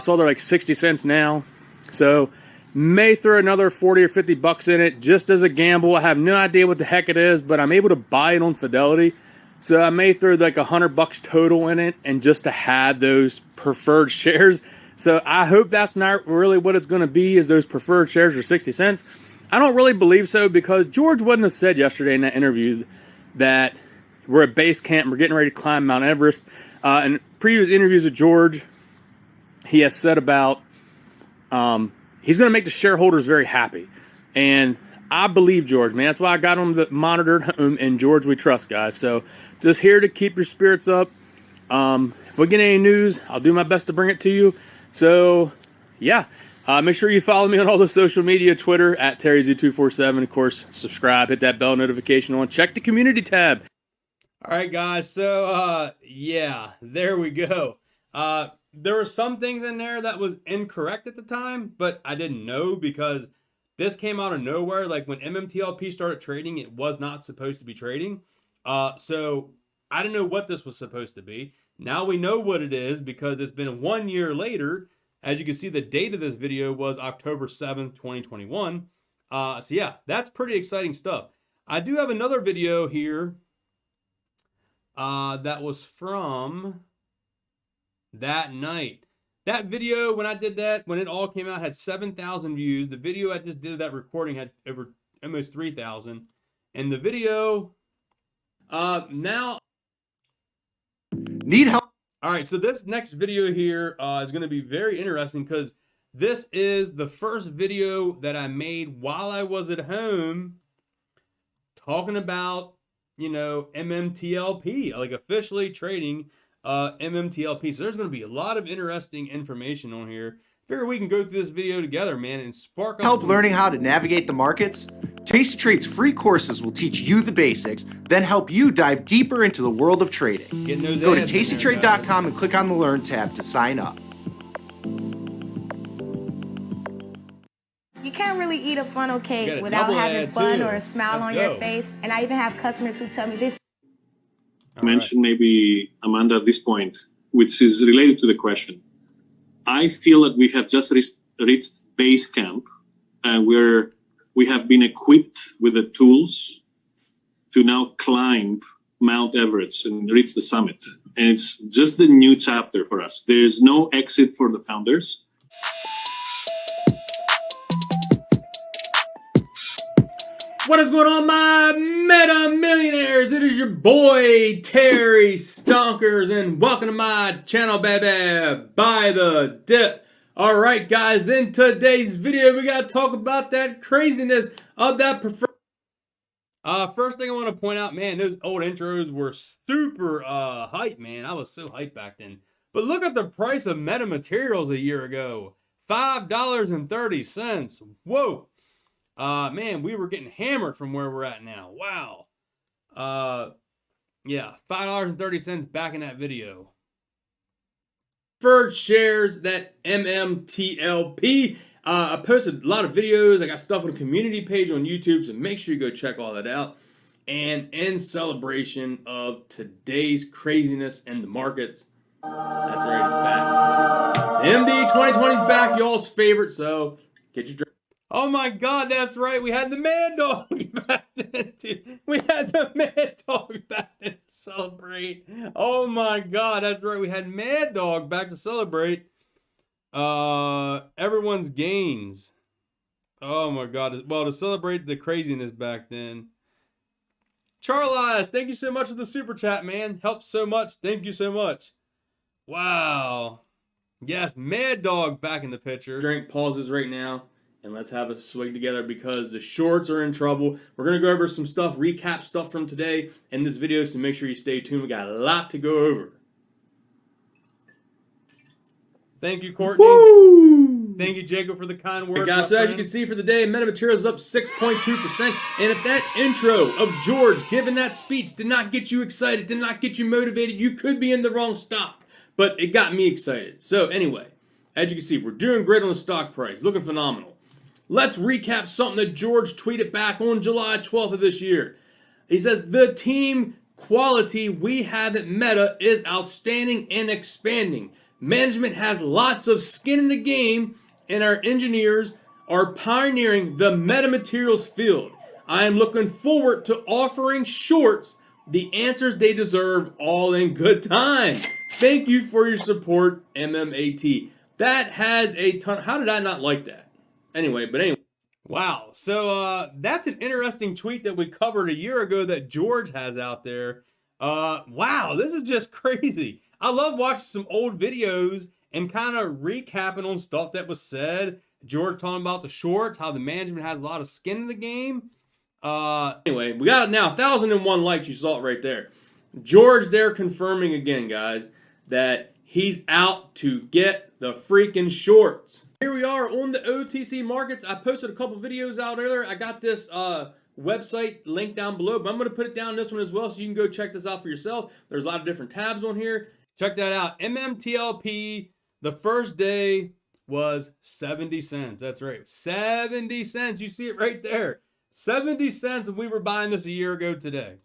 So they're like 60 cents now. So may throw another 40 or 50 bucks in it just as a gamble. I have no idea what the heck it is, but I'm able to buy it on Fidelity. So I may throw like $100 total in it, and just to have those preferred shares. So I hope that's not really what it's going to be, is those preferred shares are 60 cents. I don't really believe so, because George wouldn't have said yesterday in that interview that we're at base camp, we're getting ready to climb Mount Everest. In previous interviews with George, he has said about he's going to make the shareholders very happy. And I believe George, man. That's why I got him the monitored home, and George we trust, guys. So just here to keep your spirits up. If we get any news, I'll do my best to bring it to you. So, yeah. Make sure you follow me on all the social media, Twitter, at TerryZ247. Of course, subscribe, hit that bell notification on. Check the community tab. All right, guys. So, yeah, there we go. there were some things in there that was incorrect at the time, but I didn't know because this came out of nowhere. Like when MMTLP started trading, it was not supposed to be trading. So I didn't know what this was supposed to be. Now we know what it is because it's been 1 year later. As you can see, the date of this video was October 7th, 2021. So yeah, that's pretty exciting stuff. I do have another video here that was from that night. That video, when I did that, when it all came out, had 7,000 views. The video I just did of that recording had over almost 3,000. And the video, now... Need help? All right, so this next video here is going to be very interesting because this is the first video that I made while I was at home talking about, you know, MMTLP, like officially trading MMTLP. So there's going to be a lot of interesting information on here. Figure we can go through this video together, man, and spark up Help learning how to navigate the markets? Tasty Trade's free courses will teach you the basics, then help you dive deeper into the world of trading. Go to tastytrade.com and click on the Learn tab to sign up. You can't really eat a funnel cake without having fun or a smile on your face. And I even have customers who tell me this. Mention maybe, Amanda, at this point, which is related to the question. I feel that we have just reached base camp, and we have been equipped with the tools to now climb Mount Everest and reach the summit. And it's just the new chapter for us. There's no exit for the founders. What is going on, my meta millionaires? It is your boy Terry Stonkers, and welcome to my channel, baby. Buy the dip. All right, guys. In today's video, we gotta talk about that craziness of that preferred. First thing I want to point out, man, those old intros were super hype, man. I was so hyped back then. But look at the price of metamaterials a year ago, $5.30. Whoa. Man, we were getting hammered from where we're at now. Wow. Yeah, $5.30 back in that video. Preferred shares, that MMTLP. I posted a lot of videos. I got stuff on the community page on YouTube, so make sure you go check all that out. And in celebration of today's craziness in the markets, that's right, it's back. The MD 2020 is back, y'all's favorite, so get your drink. Oh my God, that's right. We had the Mad Dog back then, too. We had the Mad Dog back then to celebrate. Oh my God, that's right. We had Mad Dog back to celebrate everyone's gains. Oh my God. Well, to celebrate the craziness back then. Charles, thank you so much for the super chat, man. Helps so much. Thank you so much. Wow. Yes, Mad Dog back in the picture. Drink pauses right now. And let's have a swig together because the shorts are in trouble. We're going to go over some stuff, recap stuff from today in this video, so make sure you stay tuned. We got a lot to go over. Thank you, Courtney. Woo! Thank you, Jacob, for the kind words. Hey guys, so as you can see for the day, MetaMaterials is up 6.2%. And if that intro of George giving that speech did not get you excited, did not get you motivated, you could be in the wrong stock. But it got me excited. So anyway, as you can see, we're doing great on the stock price. Looking phenomenal. Let's recap something that George tweeted back on July 12th of this year. He says, the team quality we have at Meta is outstanding and expanding. Management has lots of skin in the game, and our engineers are pioneering the metamaterials field. I am looking forward to offering shorts the answers they deserve, all in good time. Thank you for your support, MMAT. That has a ton. How did I not like that? Anyway. Wow. So that's an interesting tweet that we covered a year ago that George has out there. Wow, this is just crazy. I love watching some old videos and kind of recapping on stuff that was said. George talking about the shorts, how the management has a lot of skin in the game. Anyway, we got it now. 1,001 likes. You saw it right there. George there confirming again, guys, that he's out to get the freaking shorts. Here we are on the OTC markets. I posted a couple videos out earlier. I got this website link down below, but I'm going to put it down this one as well so you can go check this out for yourself. There's a lot of different tabs on here. Check that out. MMTLP The first day was 70 cents. That's right. 70 cents. You see it right there. 70 cents, and we were buying this a year ago today.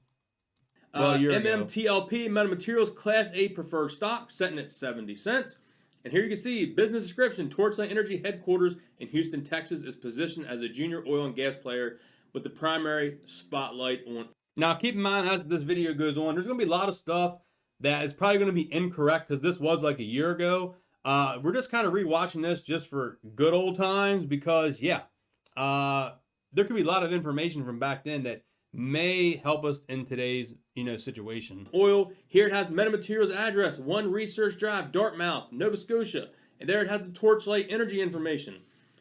Well, MMTLP, Metamaterials Class A preferred stock, setting at 70 cents. And here you can see business description. Torchlight Energy headquarters in Houston, Texas is positioned as a junior oil and gas player with the primary spotlight on. Now, keep in mind as this video goes on, there's going to be a lot of stuff that is probably going to be incorrect because this was like a year ago. We're just kind of rewatching this just for good old times because, yeah, there could be a lot of information from back then that may help us in today's, situation. Oil, here it has Metamaterials address, 1 Research Drive, Dartmouth, Nova Scotia. And there it has the Torchlight Energy information.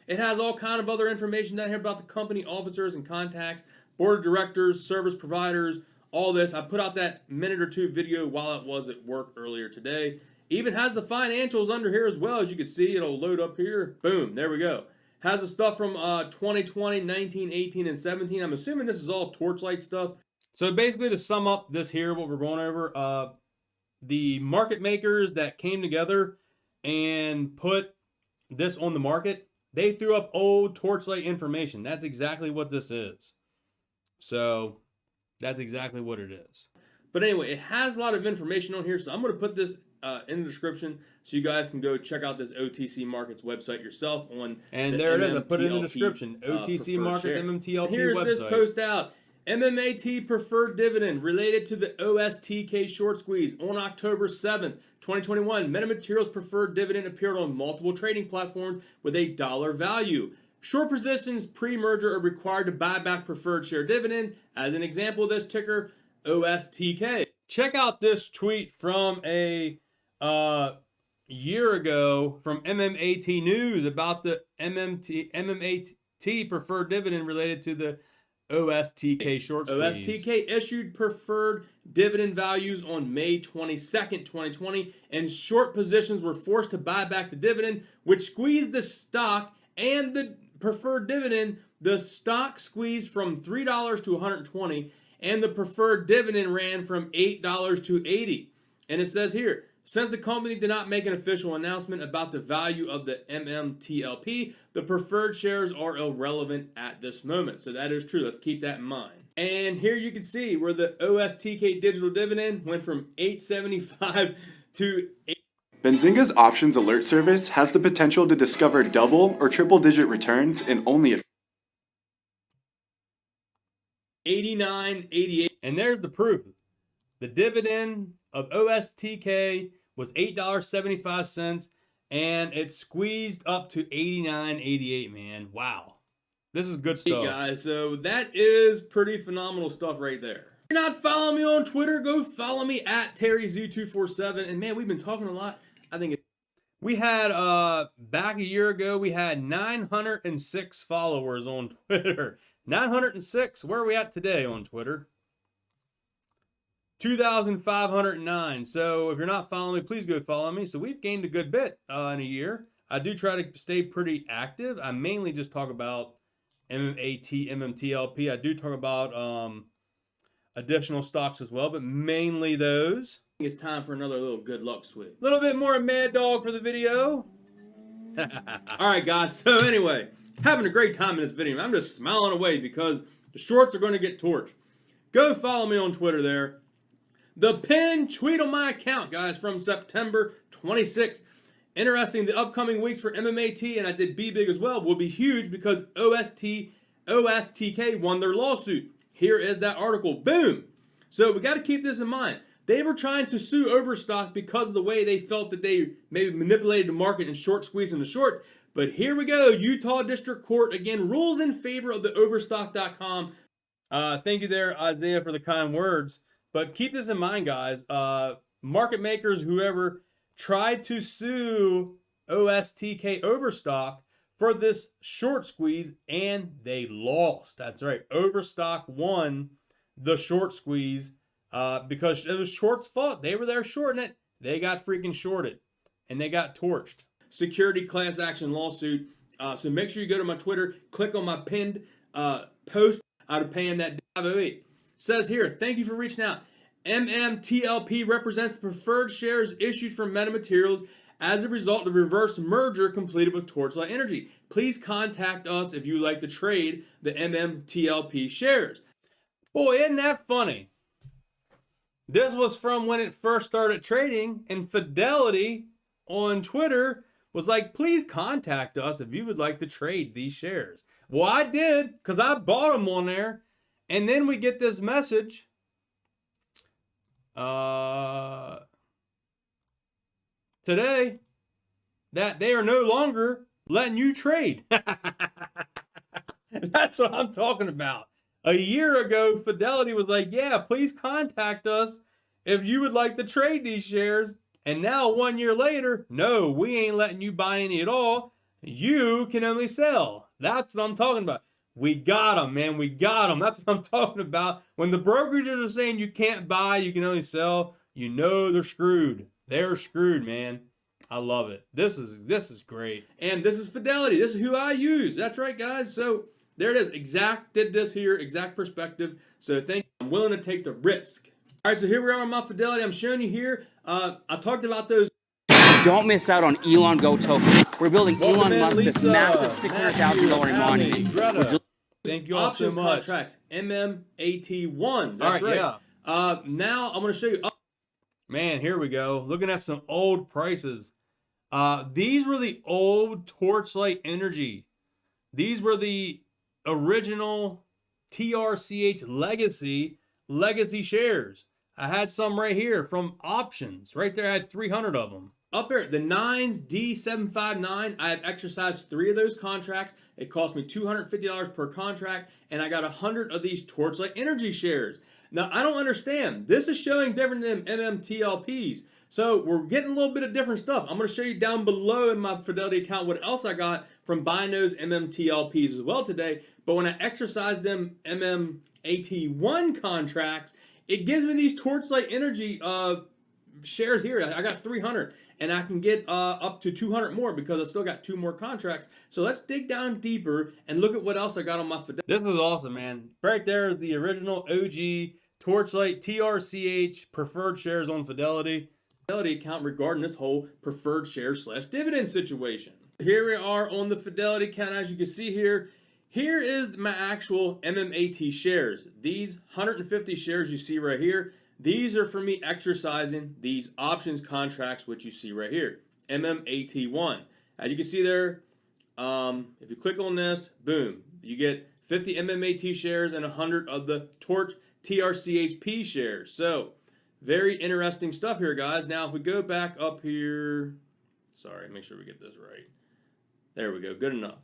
It has all kind of other information down here about the company, officers and contacts, board of directors, service providers, all this. I put out that minute or two video while it was at work earlier today. Even has the financials under here as well. As you can see, it'll load up here. Boom, there we go. Has the stuff from 2020, 19, 18, and 17. I'm assuming this is all Torchlight stuff. So basically to sum up this here, what we're going over, the market makers that came together and put this on the market, they threw up old Torchlight information. That's exactly what this is. So that's exactly what it is. But anyway, it has a lot of information on here. So I'm going to put this in the description so you guys can go check out this OTC Markets website yourself on. And there it is. I put it in the description. OTC Markets MMTLP Here's website. This post out. MMAT preferred dividend related to the OSTK short squeeze on October 7th, 2021. Metamaterials preferred dividend appeared on multiple trading platforms with a dollar value. Short positions pre-merger are required to buy back preferred share dividends. As an example of this ticker, OSTK. Check out this tweet from a year ago from MMAT News about the MMAT preferred dividend related to the OSTK short squeeze. OSTK issued preferred dividend values on May 22nd, 2020, and short positions were forced to buy back the dividend, which squeezed the stock and the preferred dividend. The stock squeezed from $3 to $120, and the preferred dividend ran from $8 to $80. And it says here, since the company did not make an official announcement about the value of the MMTLP, the preferred shares are irrelevant at this moment. So that is true. Let's keep that in mind. And here you can see where the OSTK digital dividend went from $8.75 to $8. Benzinga's options alert service has the potential to discover double or triple digit returns in only a 89.88. And there's the proof. The dividend of OSTK was $8.75, and it squeezed up to $89.88, man. Wow. This is good stuff. Hey guys, so that is pretty phenomenal stuff right there. If you're not following me on Twitter, go follow me at TerryZ247. And man, we've been talking a lot. I think we had, back a year ago, we had 906 followers on Twitter. 906. Where are we at today on Twitter? 2,509. So if you're not following me, please go follow me. So we've gained a good bit in a year. I do try to stay pretty active. I mainly just talk about MMAT, MMTLP. I do talk about additional stocks as well, but mainly those. It's time for another little good luck sweep. A little bit more Mad Dog for the video. All right, guys. So anyway, having a great time in this video. I'm just smiling away because the shorts are going to get torched. Go follow me on Twitter there. The pinned tweet on my account, guys, from September 26th. Interesting, the upcoming weeks for MMAT, and I did BBIG as well, will be huge because OSTK won their lawsuit. Here is that article. Boom. So we got to keep this in mind. They were trying to sue Overstock because of the way they felt that they maybe manipulated the market and short squeezing the shorts. But here we go. Utah District Court, again, rules in favor of the Overstock.com. Thank you there, Isaiah, for the kind words. But keep this in mind, guys. Market makers, whoever, tried to sue OSTK Overstock for this short squeeze, and they lost. That's right. Overstock won the short squeeze because it was short's fault. They were there shorting it. They got freaking shorted, and they got torched. Security class action lawsuit. So make sure you go to my Twitter, click on my pinned post out of paying that 508. Says here, thank you for reaching out. MMTLP represents the preferred shares issued from Metamaterials as a result of the reverse merger completed with Torchlight Energy. Please contact us if you'd like to trade the MMTLP shares. Boy, isn't that funny? This was from when it first started trading, and Fidelity on Twitter was like, please contact us if you would like to trade these shares. Well, I did, because I bought them on there. And then we get this message. Today, that they are no longer letting you trade. That's what I'm talking about. A year ago, Fidelity was like, yeah, please contact us if you would like to trade these shares. And now 1 year later, no, we ain't letting you buy any at all. You can only sell. That's what I'm talking about. We got them, man. We got them. That's what I'm talking about. When the brokerages are saying you can't buy, you can only sell, you know they're screwed. They're screwed, man. I love it. This is great. And this is Fidelity. This is who I use. That's right, guys. So there it is. Did this here. Exact perspective. So thank you. I'm willing to take the risk. All right, so here we are on my Fidelity. I'm showing you here. I talked about those. Don't miss out on Elon Go token. We're building Elon Musk this massive $600,000 monument. Thank you all so much. Contracts, MMAT1s. That's all right, right. Yeah. Now I'm going to show you. Man, here we go. Looking at some old prices. These were the old Torchlight Energy. These were the original TRCH legacy shares. I had some right here from options. Right there, I had 300 of them. Up there, the 9s D759, I have exercised 3 of those contracts. It cost me $250 per contract, and I got 100 of these Torchlight Energy shares. Now, I don't understand. This is showing different than MMTLPs. So we're getting a little bit of different stuff. I'm going to show you down below in my Fidelity account what else I got from buying those MMTLPs as well today. But when I exercise them MMAT1 contracts, it gives me these Torchlight Energy shares here. I got 300, and I can get up to 200 more because I still got 2 more contracts. So let's dig down deeper and look at what else I got on my Fidelity. This is awesome, man. Right there is the original OG Torchlight TRCH preferred shares on Fidelity account regarding this whole preferred share / dividend situation. Here we are on the Fidelity account. As you can see here, here is my actual MMAT shares. These 150 shares you see right here, these are for me exercising these options contracts, which you see right here, MMAT1. As you can see there, if you click on this, boom, you get 50 MMAT shares and 100 of the Torch TRCHP shares. So very interesting stuff here, guys. Now, if we go back up here, sorry, make sure we get this right. There we go, good enough.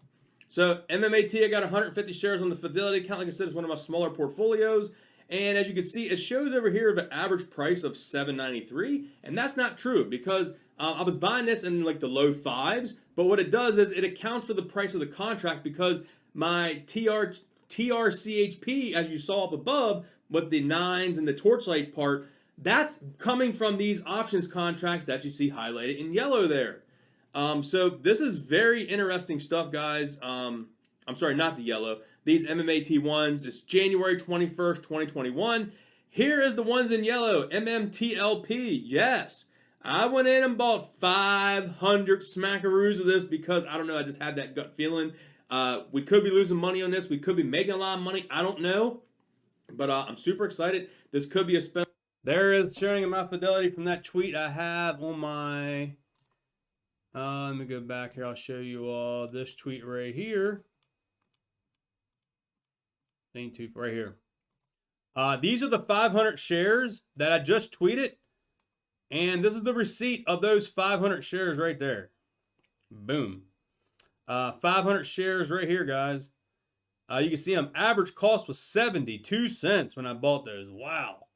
So MMAT, I got 150 shares on the Fidelity account. Like I said, it's one of my smaller portfolios. And as you can see, it shows over here of an average price of $7.93, and that's not true because I was buying this in like the low 5s, but what it does is it accounts for the price of the contract because my TRCHP, as you saw up above, with the 9s and the Torchlight part, that's coming from these options contracts that you see highlighted in yellow there. So this is very interesting stuff, guys. I'm sorry, not the yellow. These MMAT1s, it's January 21st, 2021. Here is the ones in yellow, MMTLP. Yes, I went in and bought 500 smackaroos of this because, I don't know, I just had that gut feeling. We could be losing money on this. We could be making a lot of money. I don't know. But I'm super excited. This could be a spin. There is sharing of my Fidelity from that tweet I have on my... let me go back here. I'll show you all this tweet right here. Right here. These are the 500 shares that I just tweeted. And this is the receipt of those 500 shares right there. Boom. 500 shares right here, guys. You can see them. Average cost was 72 cents when I bought those. Wow.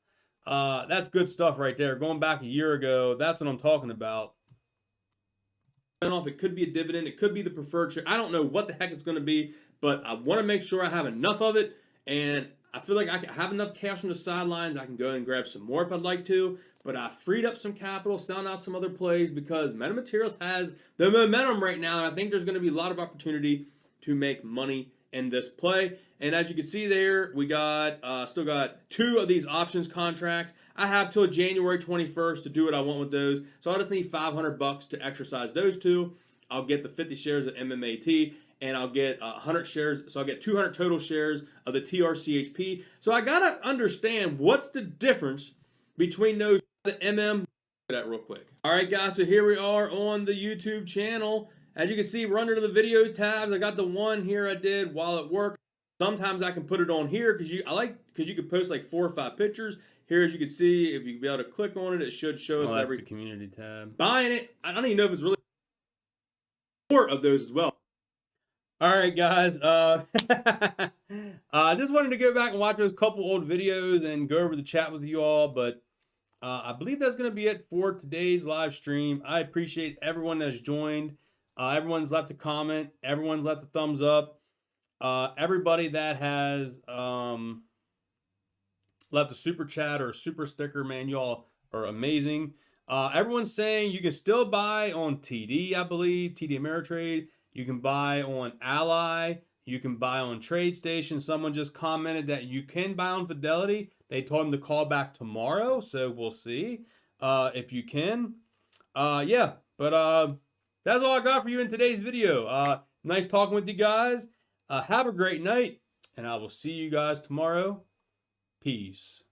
That's good stuff right there. Going back a year ago, that's what I'm talking about. I don't know if it could be a dividend. It could be the preferred share. I don't know what the heck it's going to be, but I want to make sure I have enough of it. And I feel like I have enough cash on the sidelines. I can go and grab some more if I'd like to. But I freed up some capital, selling out some other plays because MetaMaterials has the momentum right now. And I think there's going to be a lot of opportunity to make money in this play. And as you can see there, we got still got 2 of these options contracts. I have till January 21st to do what I want with those. So I just need $500 to exercise those 2. I'll get the 50 shares of MMAT, and I'll get 100 shares. So I'll get 200 total shares of the TRCHP. So I got to understand what's the difference between those, the MM. That real quick. All right, guys, so here we are on the YouTube channel. As you can see, we're under the videos tabs. I got the one here I did while at work. Sometimes I can put it on here because you can post like 4 or 5 pictures. Here, as you can see, if you be able to click on it, it should show us every community tab. Buying it, I don't even know if it's really more of those as well. All right, guys. I just wanted to go back and watch those couple old videos and go over the chat with you all, but I believe that's going to be it for today's live stream. I appreciate everyone that's joined. Everyone's left a comment. Everyone's left a thumbs up. Everybody that has left a super chat or a super sticker, man, you all are amazing. Everyone's saying you can still buy on TD, I believe, TD Ameritrade. You can buy on Ally. You can buy on TradeStation. Someone just commented that you can buy on Fidelity. They told him to call back tomorrow, so we'll see if you can. Yeah, but that's all I got for you in today's video. Nice talking with you guys. Have a great night, and I will see you guys tomorrow. Peace.